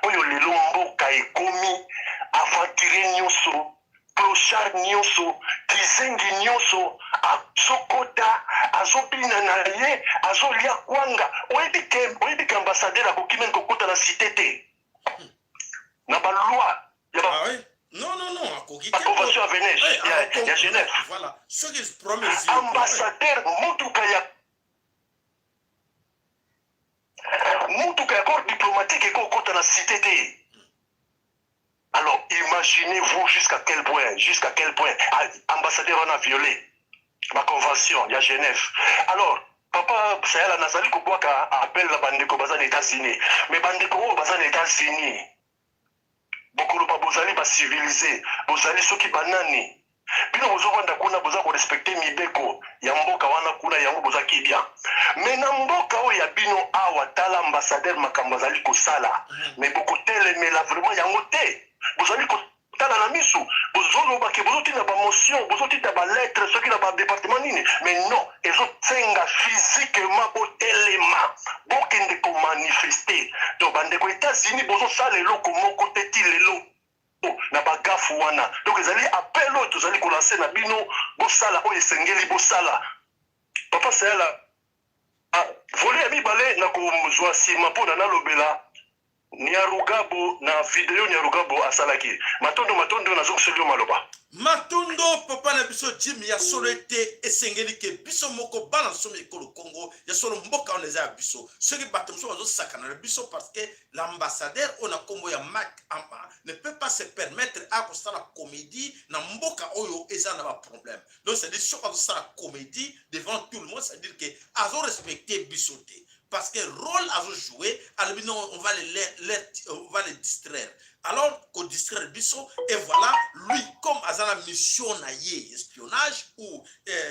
Speaker 4: oyo lelo mboka ekomi aventure nyonso clochard nyonso kizengi nyonso azokota azobina na ye azolia kwanga oyebi ke ambassadeur akoki mene kokota na cité te na baloi
Speaker 2: non akoki
Speaker 4: la convention à Venise ya Genève
Speaker 2: voilà ce qui se promet
Speaker 4: ambassadeur mutuka ya corps diplomatique ekokota na cité te. Alors imaginez-vous jusqu'à quel point ambassadeur on a violé la convention ya Genève. Alors papa sayala nazali kobwaka appel la bandeko baza na États-Unis mais bandeko oyo baza na États-Unis bokoloba bozali basivilise bozali soki banani bino bozovanda kuna boza korespecte mibeko ya mboka wana kuna yango bozaki bien mais na mboka oyo ya bino awa tala ambassadeur makambo azali kosala mais bokotelemela vraiment yango te bozali kotala na misu bozolobake bozotinda bamotion bozotinda balettre soki na badépartement nini mais non ezotenga physiquement botelema bokende komanifeste donc bandeko États-Unis bozosala eloko moko te ti lelo na bagafu wana donc ezali appel oyo tozali kolanse na bino bosala oyo esengeli bosala papa sayala vole ya mibale na kozwa nsima mpona nalobela Nyarugabo na video Nyarugabo asalaki matondo nazokuselio maloba
Speaker 2: matondo papa na biso Jimmy ya solo ete esengeli ke biso moko bana somi ekolo Congo ya solo mboka on eza biso soki bato moso bazo sakana na biso parce que l'ambassadeur on a kombo ya Mac Ama ne peut pas se permettre à kosala comédie na mboka oyo eza na ba problème donc c'est dire soki bazo sala comédie devant tout le monde c'est dire que azo respecter biso te parce que rôle à jouer, alors non, on va les distraire. Alors qu'on distrait Bisso, et voilà, lui, comme Azana mission naïe, espionnage ou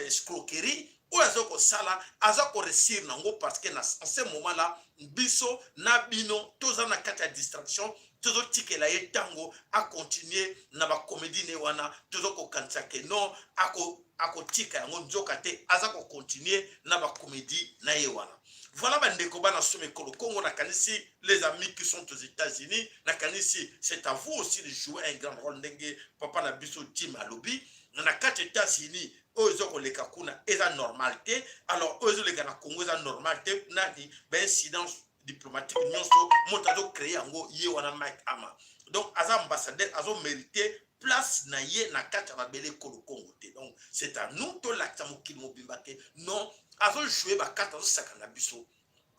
Speaker 2: escroquerie, ou Azoko Sala, Azoko réussir nango parce que en ce moment-là, Bisso, Nabino, tous en a quatre distraction, tous autres tickets là, et tango, à continuer, na ba comédie newana, tous autres kansake, non, ako tika, yango nzokate, Azako continuer, na ba comédie naïwana. Voilà, bandeko bana somme kolo Congo na kanisi les amis qui sont aux États-Unis na kanisi c'est à vous aussi de jouer un grand rôle ndenge papa na biso Jim alobi na 4 États-Unis ozo ko leka kuna eza normalité alors ozo leka na Congo eza normalité nani ben incidence diplomatique nyonso motazo créer yango ye wana Mike Ama donc as ambassadeur azo mérité place na ye na kati ya bele kolo Congo te. Donc c'est à nous to l'acte mokili mobimba ke non azo jouer ba carte azo sakana biso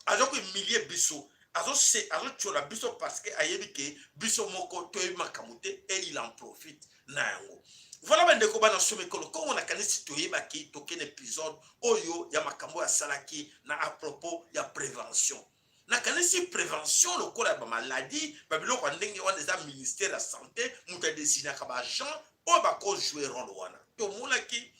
Speaker 2: azo ko humilier biso azo tchola biso parce que ayebi ke biso moko to yebi makamuté et il en profite na yango. Voilà bandeko bana some kolo Congo na kanisi to yeba ki to ken épisode oyo ya makambo ya salaki na à propos ya prévention. Na kanisi prévention le kola ba maladie ba biloko ndenge wana des ministère de la santé muta désigner ka ba gens o ba ko jouer rôle wana. To mona ki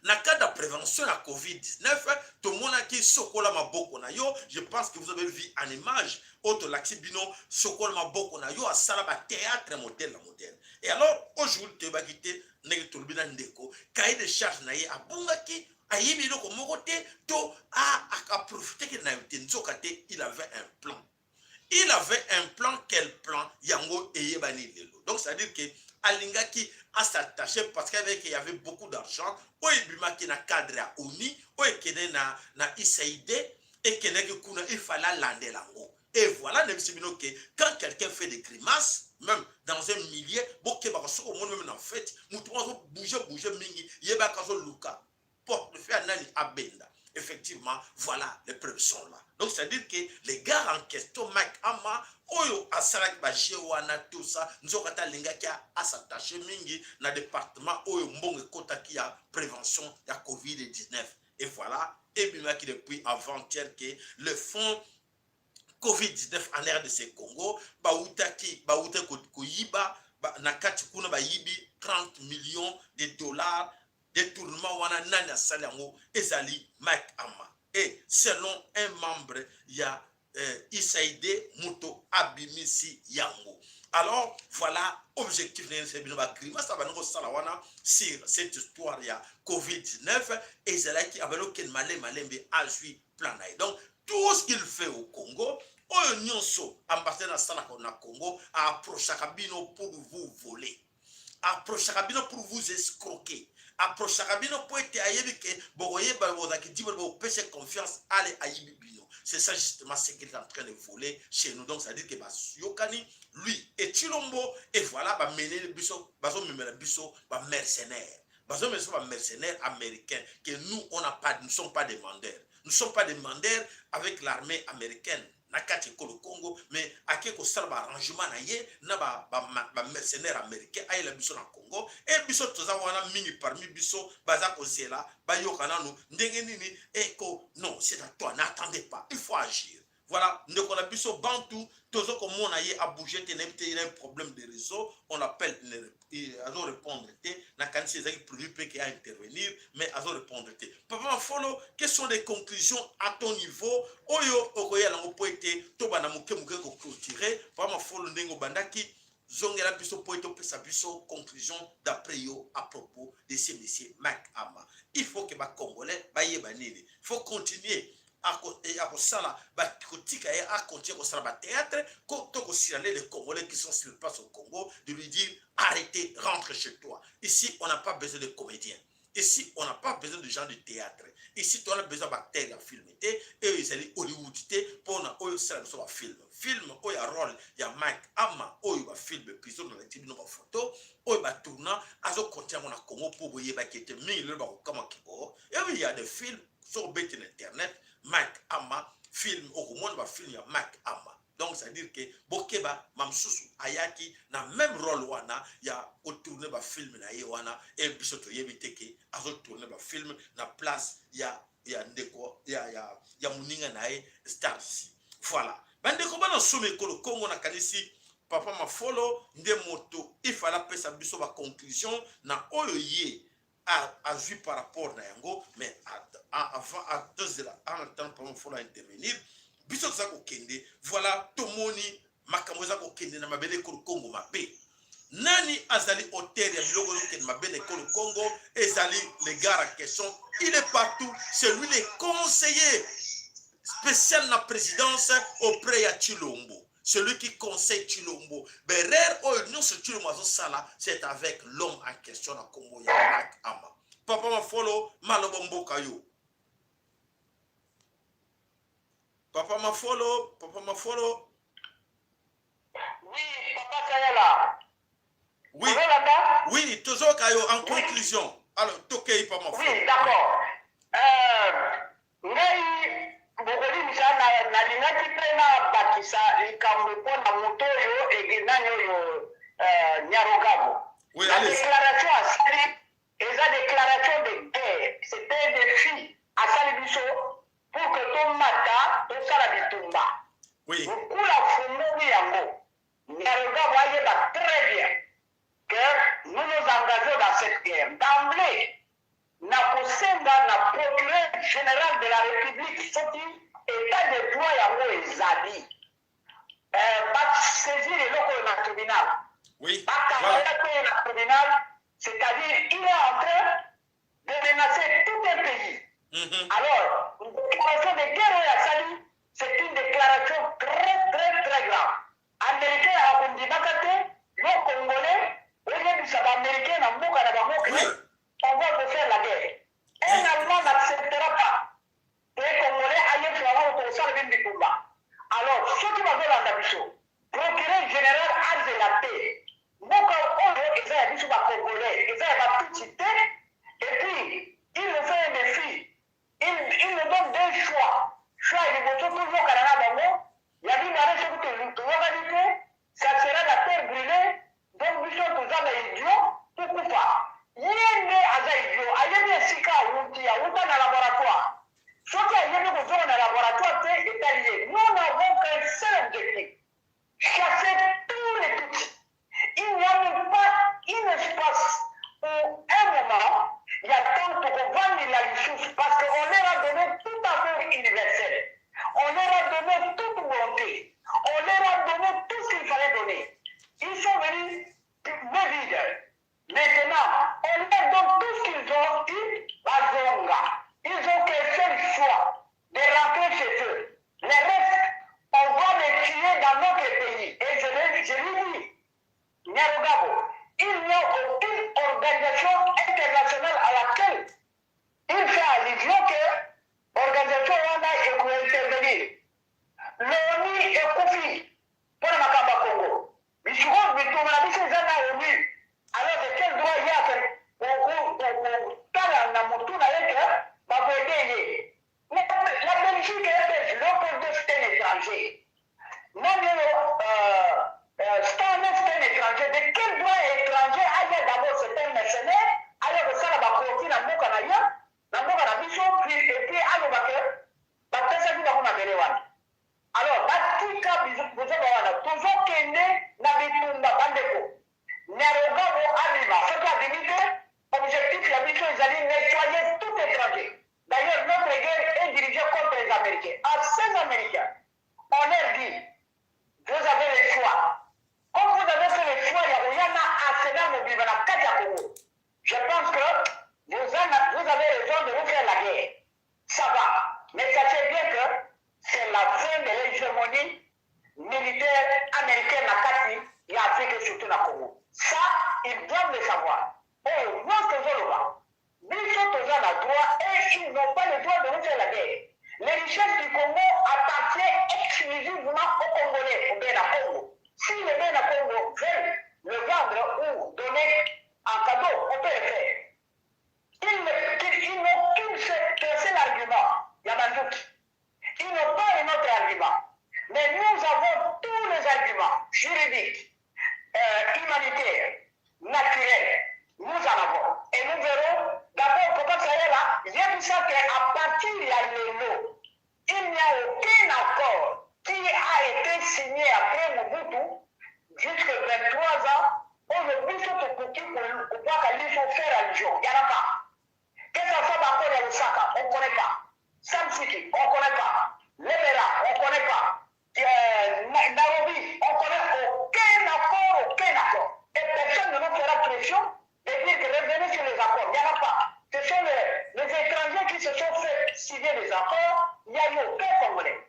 Speaker 2: na cas de prévention à COVID-19, tout le monde a qui sokola maboko na yo. Je pense que vous avez vu en image autre l'axibino sokola maboko na yo à salaba théâtre modèle. Et alors aujourd'hui tu vas quitter n'egetolbina ndeko cahier de charge na ye abungaki ayebi loko mokote to a profiter que na yote il avait un plan. Il avait un plan, quel plan? Yango eyebani lelo. Donc ça veut dire que alingaki a s'attacher parce qu'il y avait beaucoup d'argent. Oyebimaki na cadre à Oni, oyekene na ICID et kuna il fallait lander lango. Et voilà, que quand quelqu'un fait des grimaces, même dans un millier, boké bakaso au monde même en fait, moutou bouger mingi, yeba kaso luka. Pour le faire nani abenda. Effectivement, voilà, les preuves sont là. Donc, c'est-à-dire que les gars en question, Mike Ama, Oyo, Asarak, Bajewana, tout ça, nous avons à s'attacher mingi dans le département Oyo, Mbonge, Kota, qui a prévention de la COVID-19. Et voilà, et bien, qui depuis avant-hier, que le fonds COVID-19 en RDC Congo, Baoutaki, Koyiba, Nakati Kuna, Bayibi, 30 millions de dollars. Détournement wana nana salango ezali Mike Ama et selon un membre il y a Isaide Muto Abimisi Yango. Alors voilà objectif c'est bien ba grima ça va nous salawana sur cette histoire ya COVID-19 et ezalaki abalo ken malembe ajui plan. Donc tout ce qu'il fait au Congo oyo nyonso ambassadeur na sala na Congo approche kabino pour vous voler, approche kabino pour vous escroquer, approche kabino pour être ayebike boye ba wozaki dibo bo pêcher confiance allez ayibino. C'est ça justement ce qu'il est en train de voler chez nous. Donc ça dit que ba yokani lui et Chilombo et voilà ba mener le biso bazo memela biso ba mercenaires. Bazo meso ba mercenaires américains que nous on n'a pas, nous sommes pas demandeurs. Nous sommes pas demandeurs avec l'armée américaine. Nakati ko le Congo mais ake ko sala ba arrangement na ye na ba mercenaires américains ay la biso na Congo et biso toza wana mingi parmi biso baza ko zela ba yokana no ndenge nini et ko non c'est à toi, n'attendez pas, il faut agir. Voilà, nous on a biso bantu tozo ko mona ye a bouger il a un problème de réseau, on appelle azo répondre te na kanisi ezaki prévu pe qui a intervenir mais azo répondre te. Papa follow, quelles sont les conclusions à ton niveau oyo okoya lango po ete to bana muke ko clôturer papa follow ndengo bandaki zongela biso po ete pesa biso conclusion d'après yo à propos de ce monsieur Mike Ama. Il faut que ba congolais ba yeba nini, il faut continuer à sala ba critique à continuer à théâtre quand on signaler les Congolais qui sont sur place au Congo de lui dire arrêtez, rentre chez toi. Ici on n'a pas besoin de comédiens, ici on n'a pas besoin de gens de théâtre, ici on a besoin de bactéries à filmer et ils allaient Hollywood pour na ça soit film où il y a rôle il y a Mike Ama où il va filmer prison dans les types de photos où il va tourner à ce continent on a Congo pour voyer ba qui était mille ba comme et il y a des films sur internet Mike Ama film au monde va film ya Mike Ama. Donc ça veut dire que bokeba mamsusu ayaki na même rôle wana ya tourner ba film na ye wana et bisoto yebite ke azo tourner ba film na place ya ndeko ya muninga na ye Stars. Voilà. Bandeko bana somme ko le Congo na kanisi papa mafolo nde moto il fallait pesa biso ba conclusion na oyo ye a vu par rapport à Yango, mais avant, à deux heures, en attendant, il faut intervenir. Biso Zako Kende, voilà, Tomoni, Makamoza Kende, na mabele ko Congo mabe. Nani azali hôtel ya biloko Kende mabele ko Congo, ezali les gars en question, il est partout, c'est lui le conseiller spécial na présidence auprès de Chilombo. Celui qui conseille Chilombo. Berer non ce Chilombo sala, c'est avec l'homme en question na Congo ya Mike Ama. Papa ma follow malobombo kayo. Papa ma follow.
Speaker 3: Oui, papa Kayala.
Speaker 2: Oui. Oui, toujours en conclusion. Alors, toquez pas mon frère.
Speaker 3: Oui, d'accord. Ngai bokoli misana na lingaki pena bakisa likambo pona moto yo egenani oyo Nyarugabo.
Speaker 2: Oui,
Speaker 3: La
Speaker 2: allez.
Speaker 3: déclaration à Sali, et la déclaration de guerre, c'était un défi à Sali Biso pour que ton mata, ton salabitumba.
Speaker 2: Oui.
Speaker 3: Nous la fumons yango. Nyarugabo a très bien que nous nous engageons dans cette guerre. D'emblée, na kosenga na procureur général de la République soki état de droit yango ezali basaisir eloko na tribunal.
Speaker 2: Oui.
Speaker 3: Voilà. La tribunal, c'est-à-dire il est en train de menacer tout un pays. Alors, une déclaration de guerre à Sali, c'est une déclaration très grave. Américain a Kundibakate, nos Congolais, aujourd'hui ça va américain dans Moka on va refaire la guerre. Un Allemand n'acceptera pas que les Congolais aillent faire au constat de combat. Alors, ceux qui vont dans la mission, procureur général a de la paix. Moka Oyo, ils ont dit sur la Congolais, ils ont tout cité, et puis, il nous fait un défi. Il nous donne deux choix. Choix, il nous donne toujours Canada d'Amo. Il a dit, ça sera la terre brûlée, donc nous sommes tous les idiots, tout coup pas. Yende azaïdio, ayemi sika wuti, wuta na laboratoire. Ce qui a yemi dans le laboratoire, c'est allié. Nous n'avons qu'un seul objectif. Chasser tous les petits. Il n'y a même pas un espace où un moment, il y a tant pour vendre la ressource parce qu'on leur a donné tout amour universel. On leur a donné toute volonté. On leur a donné tout ce qu'il fallait donner. Ils sont venus me vides. Maintenant, on leur donne tout ce qu'ils ont eu à Zonga. Ils ont qu'un seul choix de rentrer chez eux. Les restes, on va les tuer dans notre pays. Et je lui dis, Nyarugabo, il n'y a aucune organisation internationale à laquelle il fait allusion que l'organisation Rwanda est pour intervenir. L'ONU est confiée pour le Makamba Congo. Mais je crois que tout le monde est ONU. Alors, de quel droit il y a la Belgique est l'autre c'est un étranger. C'est un étranger. De quel droit étranger ailleurs d'abord c'est un mercenaire, alors ça va profiter dans mon canadien, dans mon canadien, et puis alors ça dit dans mon abéléwan. Alors, batika bizaba toujours kende na bitumba bandeko. Nyarugabo Alima, ce qui a limité, objectif, la mission, ils allaient nettoyer tout étranger. D'ailleurs, notre guerre est dirigée contre les Américains. À ces Américains, on leur dit, vous avez le choix. Comme vous avez fait le choix, il y en a Arsenal mobile, la Kadiakogo. Je pense que vous avez raison de vous faire la guerre. Ça va. Mais sachez bien que c'est la fin de l'hégémonie militaire américaine à Kati et Afrique et surtout la Congo. Ça, ils doivent le savoir. Oh, nous, sommes à droit et ils n'ont pas le droit de nous faire la guerre. Les richesses du Congo appartiennent exclusivement aux Congolais, au Bénin Congo. Si les Bénin Congo veulent le vendre ou donner en cadeau, on peut le faire. Ils n'ont qu'un seul argument, il y en a d'autres. Ils n'ont pas un autre argument. Mais nous avons tous les arguments juridiques, humanitaires, naturels. Nous en avons. Et nous verrons d'abord comment ça est là. J'ai vu ça qu'à partir de l'eau, il n'y a aucun accord qui a été signé après Mobutu jusqu'à 23 ans. Aujourd'hui, c'est au petit pour voir qu'il faut faire allusion. Il n'y en a pas. Que ce soit l'accord de Lusaka, on ne connaît pas. Samsiki, on ne connaît pas. Lebera, on ne connaît pas. Nairobi, on ne connaît aucun accord. Et personne ne nous fera pression de dire que revenez sur les accords. Il n'y en a pas. Ce sont les étrangers qui se sont fait signer des accords. Il n'y a eu aucun Congolais.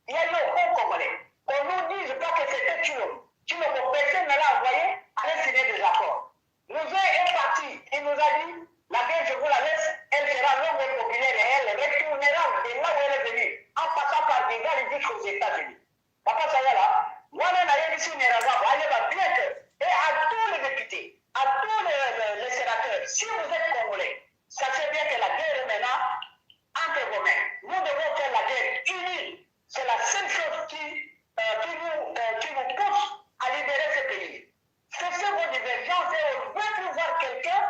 Speaker 3: Il n'y a eu aucun Congolais. Qu'on ne nous dise pas que c'était Tulum. Tulum, personne ne l'a envoyé, allait signer des accords. Nous est parti. Il nous a dit, la guerre, je vous la laisse, elle sera longue et populaire et elle retournera de là où elle est venue. si vous êtes Congolais, sachez bien que la guerre est maintenant entre vos mains. Nous devons faire la guerre unie. C'est la seule chose qui nous pousse à libérer ce pays. Cessez vos divergences et on veut plus voir quelqu'un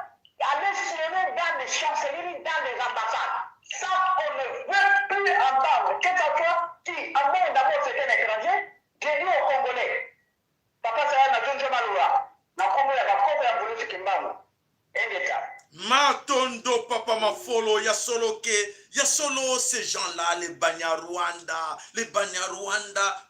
Speaker 3: aller siéger dans les chancelleries, dans les ambassades. Ça, on ne veut plus entendre. Que ce soit qui, en monde d'abord, c'est un étranger, j'ai dit aux Congolais, papa, c'est un avion de Maloua. Na Congo, il y a pas de problème pour le Kimbango. Et l'État.
Speaker 2: Matondo papa mafolo ya solo ces gens-là les Banyarwanda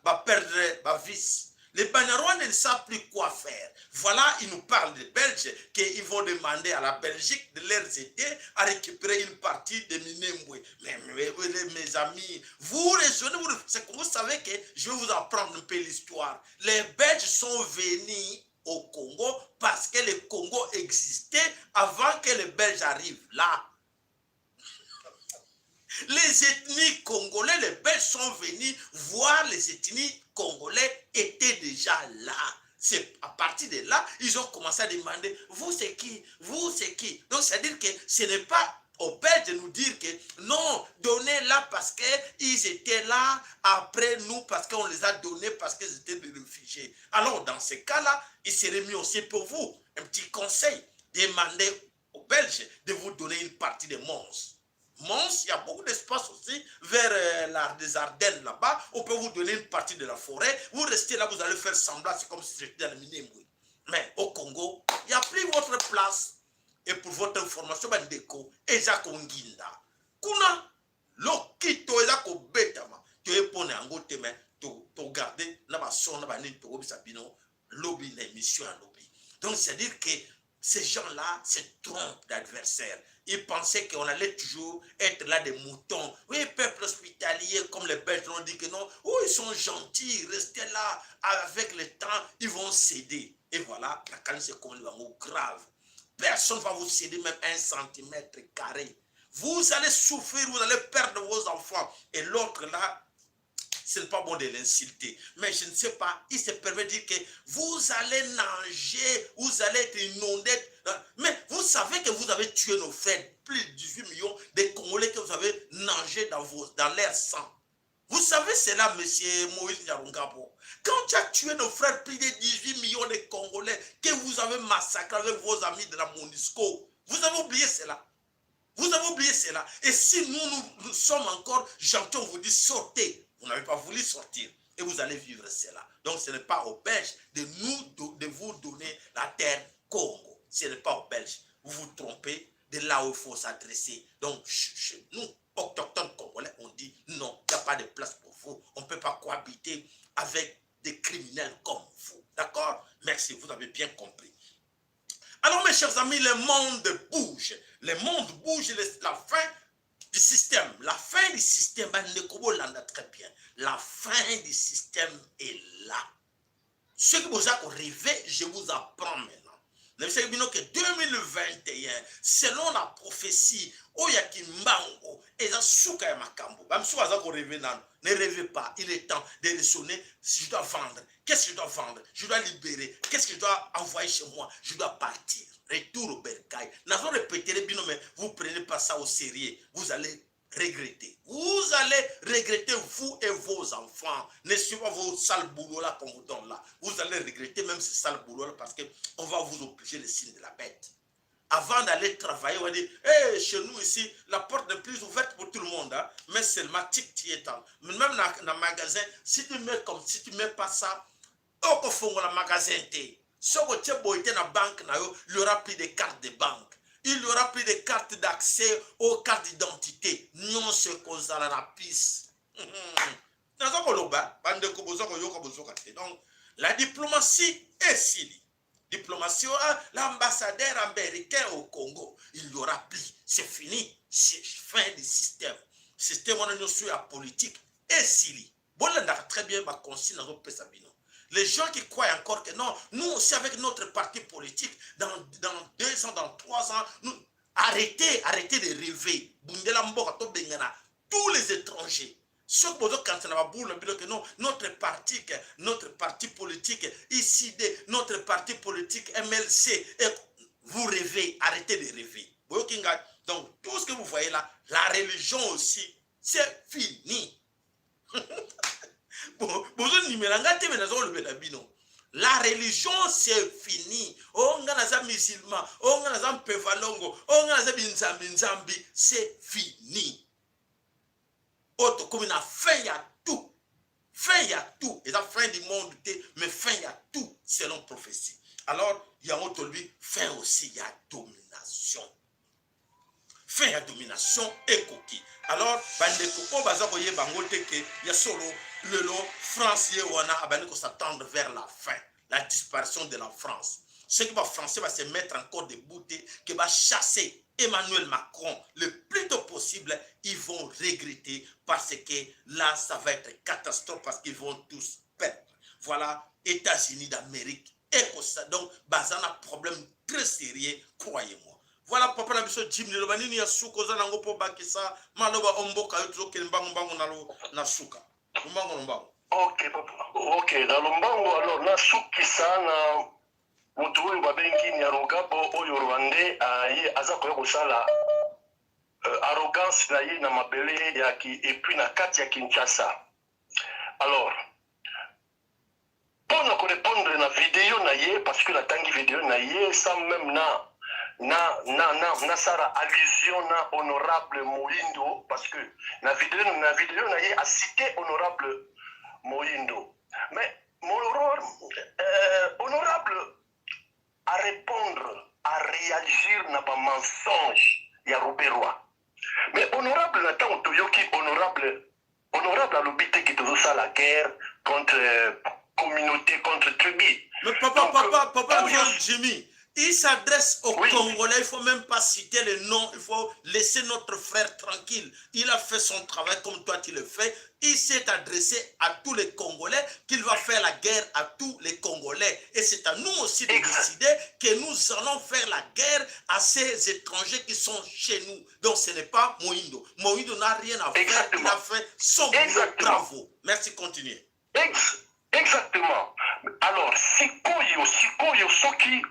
Speaker 2: va perdre va vice. Les Banyarwanda ne savent plus quoi faire. Voilà, ils nous parlent des Belges qu'ils vont demander à la Belgique de les aider à récupérer une partie de Minembwe. Mais mes amis, vous raisonnez, vous savez que je vais vous apprendre un peu l'histoire. Les Belges sont venus au Congo parce que le Congo existait avant que les Belges arrivent là. Les ethnies congolais, les Belges sont venus voir les ethnies congolais étaient déjà là. C'est à partir de là, ils ont commencé à demander, vous c'est qui? Vous c'est qui? Donc c'est-à-dire que ce n'est pas aux Belges de nous dire que non, donnez-la parce qu'ils étaient là après nous, parce qu'on les a donnés, parce qu'ils étaient des réfugiés. Alors dans ce cas-là, il serait mieux aussi pour vous, un petit conseil, demandez aux Belges de vous donner une partie des monstres. Mons, il y a beaucoup d'espace aussi vers l'art des Ardennes là-bas. On peut vous donner une partie de la forêt. Vous restez là, vous allez faire semblant, c'est comme si c'était dans le Minembwe. Mais au Congo, il n'y a plus votre place. Et pour votre information, Bandeko, Ezako Nginda. Kuna, Lokito Ezako Betama. Tu es pour un goût, mais tu garder la son, la banine, tu sabino, lobby, l'émission à lobby. Donc, c'est-à-dire que ces gens-là se trompent d'adversaires. Ils pensaient qu'on allait toujours être là des moutons. Oui, peuple hospitalier, comme les Belges ont dit que non. Oh, ils sont gentils, restez là. Avec le temps, ils vont céder. Et voilà, la canne c'est comme le mot grave. Personne ne va vous céder même 1 centimètre carré. Vous allez souffrir, vous allez perdre vos enfants. Et l'autre là, ce n'est pas bon de l'insulter. Mais je ne sais pas, il se permet de dire que vous allez nager, vous allez être inondé. Mais vous savez que vous avez tué nos frères, plus de 18 millions de Congolais que vous avez nagé dans leur sang. Vous savez cela, monsieur Moïse Nyarungabo. Quand tu as tué nos frères, plus de 18 millions de Congolais que vous avez massacrés avec vos amis de la MONUSCO, vous avez oublié cela. Vous avez oublié cela. Et si nous sommes encore gentils, on vous dit sortez. Vous n'avez pas voulu sortir et vous allez vivre cela. Donc ce n'est pas aux Belges de vous donner la terre Congo. Ce n'est pas aux Belges. Vous vous trompez de là où il faut s'adresser. Donc chez nous, autochtones congolais, on dit non, il n'y a pas de place pour vous. On ne peut pas cohabiter avec des criminels comme vous. D'accord? Merci, vous avez bien compris. Alors mes chers amis, le monde bouge. Le monde bouge, la fin du système. La fin du système, très bien. La fin du système est là. Ce que vous avez rêvé, je vous apprends maintenant. Vous savez que 2021, selon la prophétie, Oyakimbango, et Souka et Makambo, ne rêvez pas, il est temps de résonner. Si je dois vendre, qu'est-ce que je dois vendre? Je dois libérer, qu'est-ce que je dois envoyer chez moi? Je dois partir. Retour au bercail. Nous allons répéter, mais vous ne prenez pas ça au sérieux. Vous allez regretter. Vous allez regretter, vous et vos enfants. Ne suivez pas vos sales boulots là qu'on vous donne là. Vous allez regretter même ces sales boulots là parce qu'on va vous obliger le signe de la bête. Avant d'aller travailler, on va dire, hey, chez nous ici, la porte n'est plus ouverte pour tout le monde, hein, mais seulement tic-tic-étant. Même dans le magasin, si tu mets pas ça, au fond, le magasin t'es. Si tu as la banque, il y aura plus de cartes de banque. Il y aura plus de cartes d'accès aux cartes d'identité. Non, ce qu'on a la piste. Donc, la diplomatie est si. Diplomatie, l'ambassadeur américain au Congo, il y aura plus. C'est fini. C'est fin du système. Le système, on est sur la politique. Et si. Bon, on a très bien concis dans notre Pesabino. Les gens qui croient encore que non, nous aussi avec notre parti politique, dans 2 ans, dans 3 ans, nous, arrêtez de rêver. Tous les étrangers. Ceux qui quand on a boule, que non, notre parti politique, ICD, notre parti politique MLC, vous rêvez. rêver, arrêtez de rêver. Donc, tout ce que vous voyez là, la religion aussi, c'est fini. La religion, c'est fini. Musulman, c'est fini. Autre comme une fin, il y a tout. Fin, il y a tout. Et la fin du monde, mais fin, il y a tout, selon prophétie. Alors, il y a autre lui, fin aussi, il y a domination. Fin, il y a domination et coquille. Alors, il y a solo, le France, il s'attendre vers la fin, la disparition de la France. Ce qui va français va se mettre encore debout, qui va chasser Emmanuel Macron le plus tôt possible. Ils vont regretter parce que là, ça va être catastrophe parce qu'ils vont tous perdre. Voilà, États-Unis d'Amérique. Donc, bazan a un problème très sérieux, croyez-moi. Voilà, papa, la biso Jim, le banini ya suko za nango po bakisa, maloba omboka yoto ke mbangu na suka. Mbangu.
Speaker 4: Ok, papa. Ok, dans le mbangu, alors, na sukisa na mutu oyo babengi Nyarugabo oyo Rwandais aza koya kosala arrogance na ye na mabele ya et puis na kati ya Kinshasa. Alors, pour na répondre na vidéo na ye, parce que la tangi vidéo na ye, sans même na sara allusion na honorable Moïndo, parce que na vidéo na ye a cité honorable Moïndo. Mais honorable à répondre, à réagir n'a pas mensonge, il y a Robert. Mais honorable Nathan Toyoki, honorable à l'obité qui te ça la guerre contre communauté, contre tribu.
Speaker 2: Mais papa, Jimmy, il s'adresse aux Congolais, il ne faut même pas citer le nom, il faut laisser notre frère tranquille. Il a fait son travail comme toi tu le fais. Il s'est adressé à tous les Congolais qu'il va faire la guerre à tous les Congolais. Et c'est à nous aussi de décider que nous allons faire la guerre à ces étrangers qui sont chez nous. Donc ce n'est pas Moïndo. Moïndo n'a rien à faire. Il a fait son boulot. Bravo. Merci, continuez.
Speaker 4: Exactement. Alors, Sikoyo, Soki.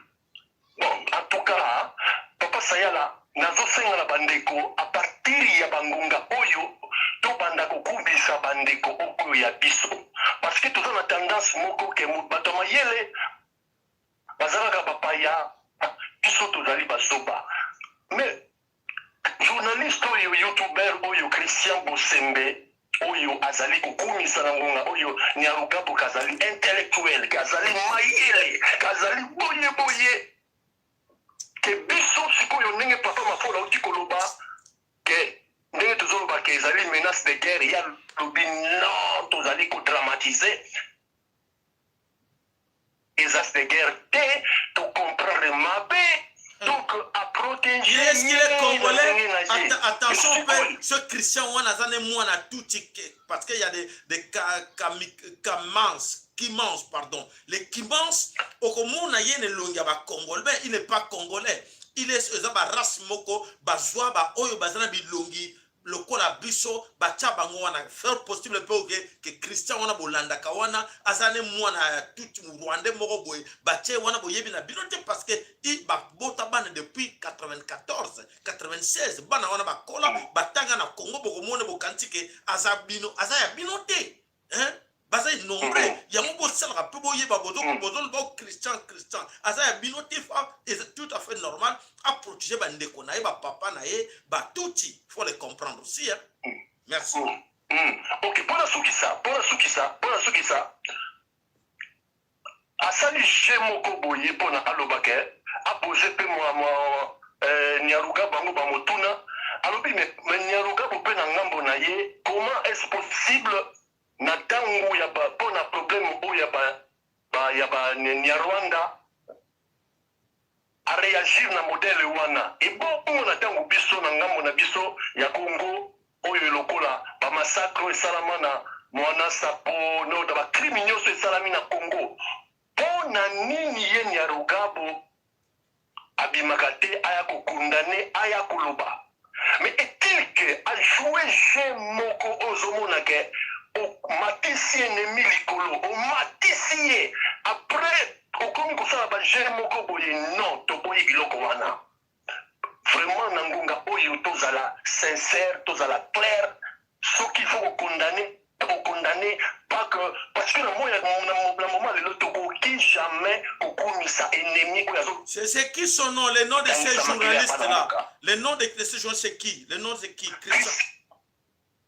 Speaker 4: Bon, en tout cas, Papa Sayala, nazosenga la bandeko, à partir ya bangunga oyo, to bandako kubisa bandeko oyo ya biso. Parce que tout a tendance moko ke batoma yele, bazalaka papaya, biso tozali basoba. Mais, journaliste oyo, youtuber oyo, Christian Bosembe, oyo azali kukumisa na ngonga oyo Nyarugabo kazali intellectuel, kazali mayele, kazali boye. Que biso sikoyo ndenge papa mafola uti koloba que ndenge tozoloba que ezali menace de guerre ya lobi non tozali ko dramatiser ezas de guerre te to comprendre mabe donc à protéger.
Speaker 2: Est-ce qu'il est congolais? Attention, ce Christian Wanazane Mouana tout parce qu'il y a des Kimans, pardon. Les Kimans, au Komona Yene Lungaba Congolais, il n'est pas congolais. Il est ba race moko, bazwa ba oyo bazana bilongi, lokola biso, bacha bango wana. Faire possible que Christian wana bolanda kawana, azane mwana tout Rwandais moko boy, bache wana boyebi na bilote parce que il ba bota bana depuis 94, 96, bana wana ba kola, batanga na Congo boko mone bokantike azabino, azaya binote. Hein? Bazay nombreux, yango bo sala pe boye ba bozo bo Christian azaya binotifa est tout à fait normal à protéger ba ndeko na ba papa na ye ba touti, faut les comprendre aussi hein. Merci.
Speaker 4: OK, pour la soukisa. Asali shemo boye pona alobake a posé pe moi Nyaruga bango ba motuna alobi mais Nyaruga bo pe na ngambo na ye, comment est-ce possible na tangu ya ba pona problème o ya ba Nyarwanda a réagir na modèle wana et bon na tangu biso na ngambo na biso ya Congo oyo lokola ba massacre esalama na mwana sapo no da ba criminels esalami na Congo pona nini ye Nyarugabo abimaka te aya kokundane aya koloba mais est-il que a joué chez moko ozomona ke o matisi ennemi likolo o matisi après o komi kosala ba jeu moko boye non to boye biloko wana vraiment Nangonga Oyo, tozala sincère, tozala clair, ce qu'il faut condamner, pas que, parce que le moment, le Togo qui jamais au sa ennemi.
Speaker 2: C'est qui son nom, le nom de ces journalistes-là? Le nom de ces journalistes, c'est qui? Le nom c'est qui?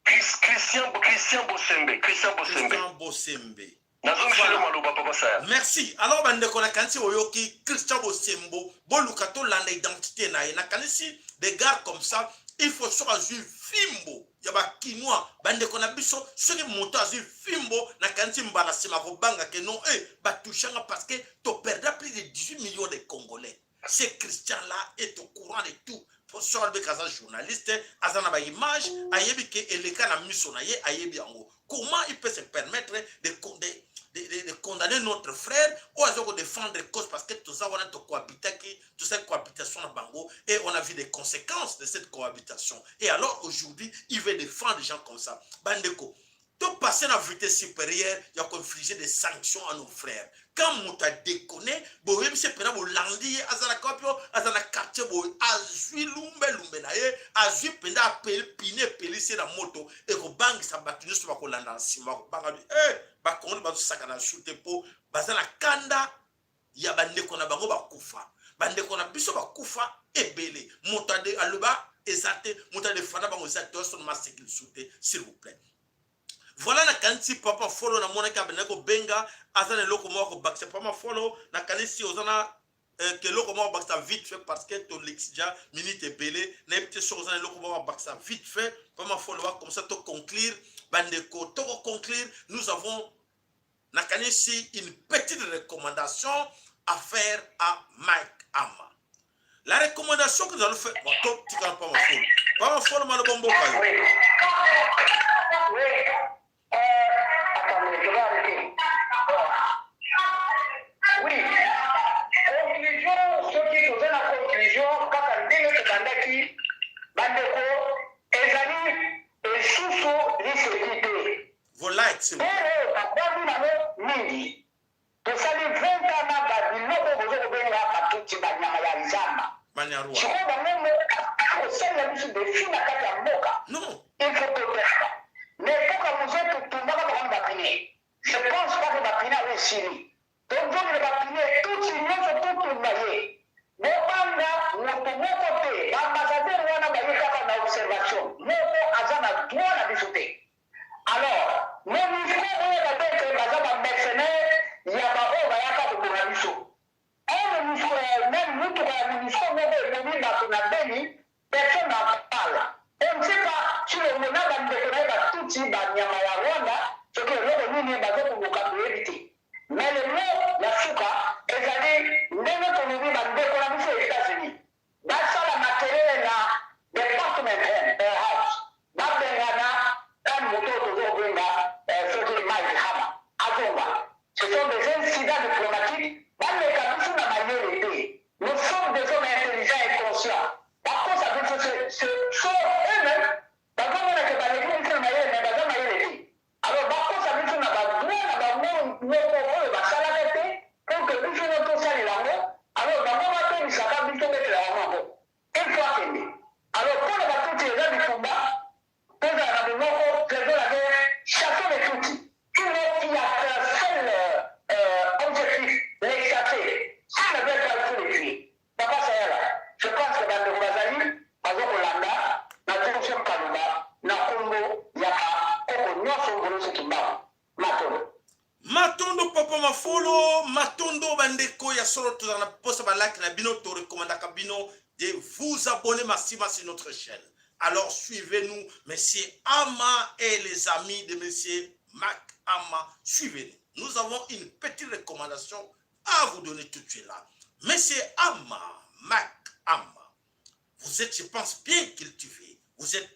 Speaker 4: Christian Bosembe.
Speaker 2: Christian Bosembe.
Speaker 4: Voilà.
Speaker 2: Merci. Alors, bandeko na kanisi oyoki Christian Bosembo, boluka to landa identité na ye. Na kanisi des gars comme ça, il faut soit azui fimbo. Yaba kinwa bandeko na biso soki moto azui fimbo na kanisi mbala sima ko banga ke non ba touchanga parce que to perdra plus de 18 millions de Congolais. Ce Christian là est au courant de tout. Sur le cas journaliste, azana ba image, ayebi ke eleka na miso na ye ayebi yango. Comment il peut se permettre de condamner notre frère ou à défendre les causes parce que tout ça on a cohabité, toute cette cohabitation à Bango et on a vu les conséquences de cette cohabitation. Et alors aujourd'hui, il veut défendre des gens comme ça. Bandeko, tout passer dans la vitesse supérieure, il y a infligé des sanctions à nos frères. Quand on t'a déconné, bon, même si c'est pour l'andi, azana kopio, azana quartier, bon, azui lumbe naye, azui penda pine pelissé la moto, et ko bang sa battu sur ma kolanda, si ma banga du, ba kongo ba sakana shooter po, bazana kanda, ya bande kona bango ba kufa, bande kona biso ba kufa, ebele, montade aluba, ezate, montade fana bango ezate, on ma sécurité shooter, s'il vous plaît. Voilà la kanti papa follow na mona ka benako benga azana loko moko bakse papa follow na kanisi ozana que loko moko baksa vite fait parce que to l'exija minute belé na petit chose ozana loko moko baksa vite fait papa follow comme ça to conclure bandeko to conclure nous avons na kanisi une petite recommandation à faire à Mike Ama. La recommandation que nous allons faire to tika papa follow ma bombo ka.
Speaker 3: Attendez, je vais arrêter. Oui. Conclusion, ceux qui faisaient la conclusion, quand on dit que Kandaki, Bandeko, Ezali, et Sousso, l'insécurité.
Speaker 2: Vos likes, s'il vous
Speaker 3: plaît. Pour ça, les 20 ans, Babylone, vous avez bien la partie de Banyama.
Speaker 2: Banyarua.
Speaker 3: Je crois que même, au sein de la mission de Fina Katamoka,
Speaker 2: non.
Speaker 3: Il faut que mais pour que vous êtes tout le monde va piner. Je pense pas que va piner avec Syrie. Donc, vous va piner tout le monde, tout le monde. Mais pendant, notre côté, l'ambassadeur Wana Bayeka dans l'observation, notre agent doit la discuter. Alors, nous nous disons que les mercenaires, il y a pas de Bourabiso. Même nous, personne n'en parle. On ne sait pas si le monat va nous déconner tout type de Rwanda, ce que l'on nous est pour nous éviter. Mais le mot, la souka, est allé, nous nous va nous déconner aux États-Unis. Dans ça, la matériel est là, département house. Dans le Ghana, un moto de Zobringa, ce qui est Mike Hama, Azomba. Ce sont des incidents diplomatiques. Dans le cas où nous avons majorité, nous sommes des hommes intelligents et conscients. Par contre, ça veut se sauver eux-mêmes. Par contre, on a que les gens qui sont maillés, mais pas maillés. Alors, par contre, ça veut dire qu'on a besoin de s'arrêter pour que nous soyons tous allés là-haut. Alors, dans mon matin, il s'appelle plutôt mettre là-haut. Une fois qu'il est. Alors, pour le bateau, les gens du combat, pour le moment, les gens avaient chassé les outils. Tout le monde qui a un seul objectif, les chasser. Ça ne veut pas il faut les tuer. Papa, c'est là. Je pense que dans le Bazali, Bazo Kolanda, dans le deuxième Kaluba, dans le Congo, il y a un Nyonso ce qui bat.
Speaker 2: Matondo papa mafolo, matondo bandeko ya solo to na posa balaki na bino to recommanda kabino de vous abonner massivement sur notre chaîne. Alors suivez-nous, monsieur Ama et les amis de monsieur Mac Ama, suivez-nous. Nous avons une petite recommandation à vous donner tout de suite là. Monsieur Ama, Mac Ama, vous êtes, je pense, bien cultivé. Vous êtes,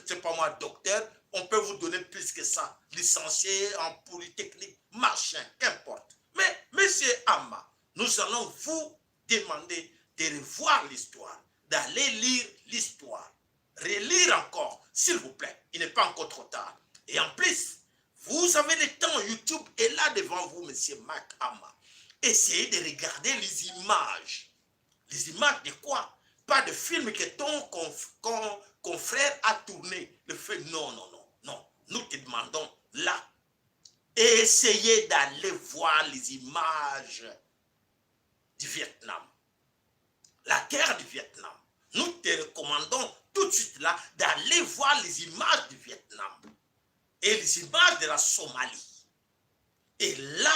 Speaker 2: c'est pas moi, docteur, on peut vous donner plus que ça. Licencié en polytechnique, machin, qu'importe. Mais, monsieur Ama, nous allons vous demander de revoir l'histoire, d'aller lire l'histoire, relire encore, s'il vous plaît. Il n'est pas encore trop tard. Et en plus, vous avez le temps, YouTube est là devant vous, monsieur Mac Ama. Essayez de regarder les images. Les images de quoi? pas de film que ton confrère a tourné. Le fait, non, non, non, non. Nous te demandons là, essayez d'aller voir les images du Vietnam. La guerre du Vietnam. Nous te recommandons tout de suite là d'aller voir les images du Vietnam et les images de la Somalie. Et là,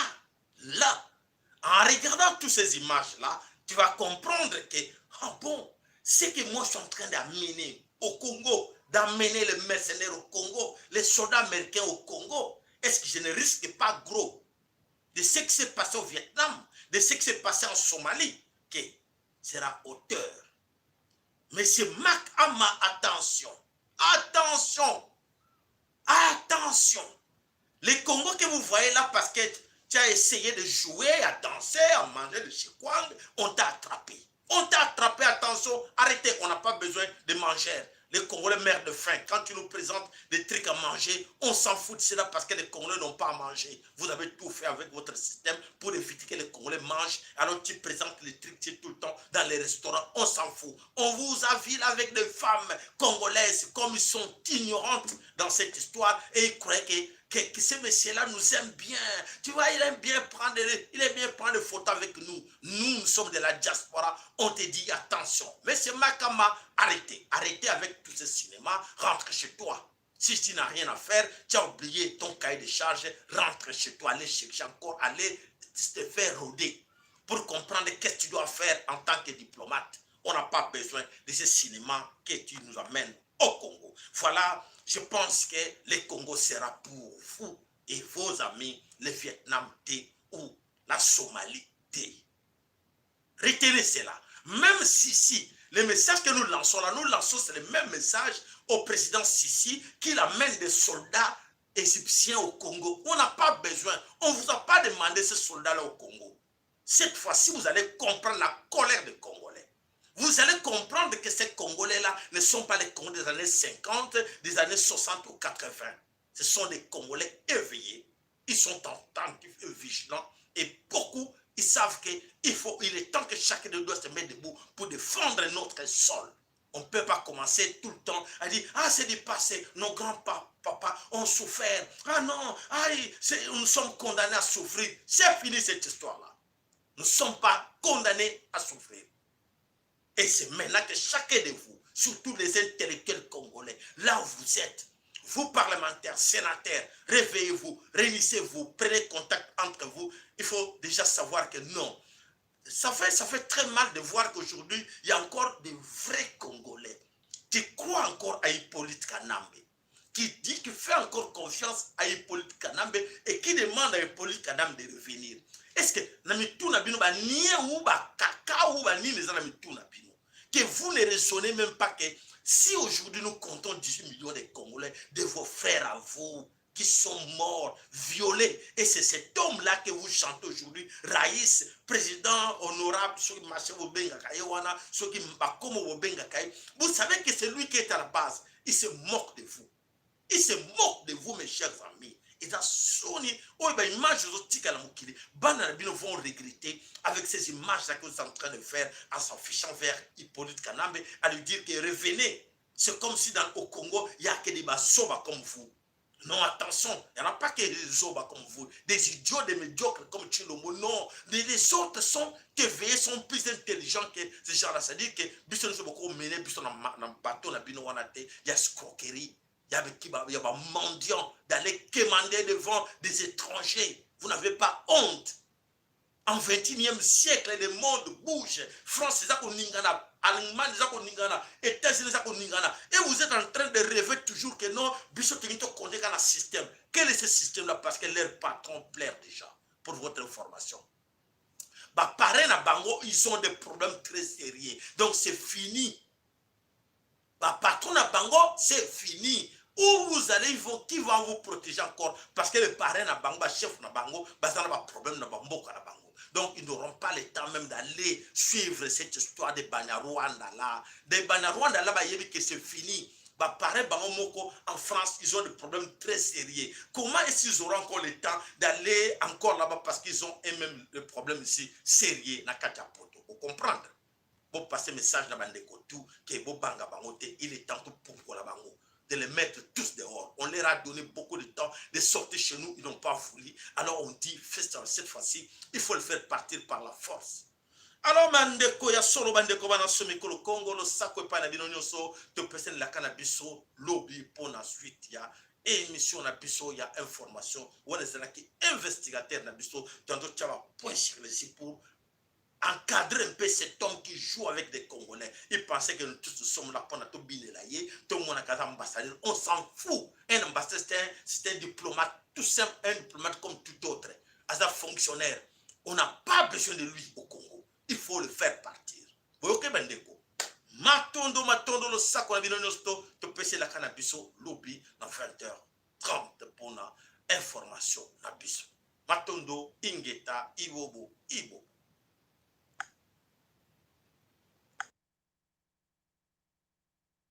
Speaker 2: en regardant toutes ces images-là, tu vas comprendre que, ah bon, ce que moi je suis en train d'amener au Congo, d'amener les mercenaires au Congo, les soldats américains au Congo, est-ce que je ne risque pas gros de ce qui s'est passé au Vietnam, de ce qui s'est passé en Somalie, qui sera auteur. Mais c'est Mac Ama, attention, attention, attention. Les Congos que vous voyez là, parce que tu as essayé de jouer, à danser, à manger de chikwang, on t'a attrapé. On t'a attrapé, attention, arrêtez, on n'a pas besoin de manger. Les Congolais meurent de faim. Quand tu nous présentes des trucs à manger, on s'en fout de cela parce que les Congolais n'ont pas à manger. Vous avez tout fait avec votre système pour éviter que les Congolais mangent. Alors tu présentes les trucs tout le temps dans les restaurants, on s'en fout. On vous a vu avec des femmes congolaises comme ils sont ignorantes dans cette histoire et ils croient que ce monsieur-là nous aime bien. Tu vois, il aime bien prendre des photos avec nous. Nous sommes de la diaspora. On te dit attention. Monsieur Makama, arrêtez. Arrêtez avec tout ce cinéma. Rentre chez toi. Si tu n'as rien à faire, tu as oublié ton cahier de charge, rentre chez toi. Allez chercher encore. Allez te faire rôder pour comprendre qu'est-ce que tu dois faire en tant que diplomate. On n'a pas besoin de ce cinéma que tu nous amènes au Congo. Voilà. Je pense que le Congo sera pour vous et vos amis, le Vietnam T ou la Somalie T. Retenez cela. Même si le message que nous lançons là, c'est le même message au président Sisi qu'il amène des soldats égyptiens au Congo. On n'a pas besoin, on ne vous a pas demandé ces soldats-là au Congo. Cette fois-ci, vous allez comprendre la colère des Congolais. Vous allez comprendre que ces Congolais-là ne sont pas les Congolais des années 50, des années 60 ou 80. Ce sont des Congolais éveillés. Ils sont attentifs et vigilants. Et beaucoup, ils savent qu'il est temps que chacun de nous doit se mettre debout pour défendre notre sol. On ne peut pas commencer tout le temps à dire « Ah, c'est du passé, nos grands-papas ont souffert. Ah non, nous sommes condamnés à souffrir. » C'est fini cette histoire-là. Nous ne sommes pas condamnés à souffrir. Et c'est maintenant que chacun de vous, surtout les intellectuels congolais, là où vous êtes, vous parlementaires, sénateurs, réveillez-vous, réunissez-vous, prenez contact entre vous. Il faut déjà savoir que non. Ça fait très mal de voir qu'aujourd'hui, il y a encore des vrais Congolais qui croient encore à Hippolyte Kanambe, qui fait encore confiance à Hippolyte Kanambe et qui demande à Hippolyte Kanambe de revenir. Est-ce que que vous ne raisonnez même pas que si aujourd'hui nous comptons 18 millions de Congolais, de vos frères à vous, qui sont morts, violés, et c'est cet homme-là que vous chantez aujourd'hui, Raïs, président honorable, vous savez que c'est lui qui est à la base. Il se moque de vous. Il se moque de vous, mes chers amis. Et dans son image vont regretter avec ces images-là que vous êtes en train de faire en s'affichant vers Hippolyte Kanambe, à lui dire que revenez. C'est comme si au Congo, il n'y a que des basoba comme vous. Non, attention, il n'y en a pas que des zoba comme vous, des idiots, des médiocres comme Chilombo. Non, les autres sont éveillés, sont plus intelligents que ces gens-là. C'est-à-dire que, si nous sommes beaucoup menés, si nous sommes dans le bateau, il y a escroquerie. Il y a des mendiants d'aller commander devant des étrangers. Vous n'avez pas honte. En 21e siècle, le monde bouge. France, Allemagne, États-Unis, et vous êtes en train de rêver toujours que non, un système. Quel est ce système-là? Parce que leurs patrons plairent déjà, pour votre information. Pareil, ils ont des problèmes très sérieux. Donc c'est fini. Patron à Bango, c'est fini. Où vous allez, qui va vous protéger encore? Parce que les parrains à Bango, chef à Bango, ils ont un problème à Bango. Donc, ils n'auront pas le temps même d'aller suivre cette histoire de Banyarwanda là. Des Banyarwanda là, que c'est fini. Pareil, en France, ils ont des problèmes très sérieux. Comment est-ce qu'ils auront encore le temps d'aller encore là-bas parce qu'ils ont eux-mêmes le problème ici sérieux, na Katapoto? Vous comprenez? Pour passer message dans bandeko tout que bo banga bangote, il est temps pour la bango de les mettre tous dehors. On leur a donné beaucoup de temps de sortir chez nous, ils n'ont pas voulu. Alors on dit, cette fois-ci, il faut le faire partir par la force. Alors mandeko ya solo bandeko bana somi ko Congo lo sako pa na bino nyoso to pesen la cannabis lobby pour la suite ya émission na biso ya information on est là qui investigateur na biso tantôt tu vas point sur les pour encadrer un peu cet homme qui joue avec des Congolais. Il pensait que nous tous sommes là pour tout binélayer, tout le monde a un ambassadeur. On s'en fout. Un ambassadeur, c'est un diplomate, tout simple, un diplomate comme tout autre. As un fonctionnaire, on n'a pas besoin de lui au Congo. Il faut le faire partir. Vous voyez, Bendeko. Matondo, le sac, on a vu le PC la cannabiso, lobby, dans 20h30 pour l'information, na biso. Matondo, Ingeta, Iwobo, Ibo.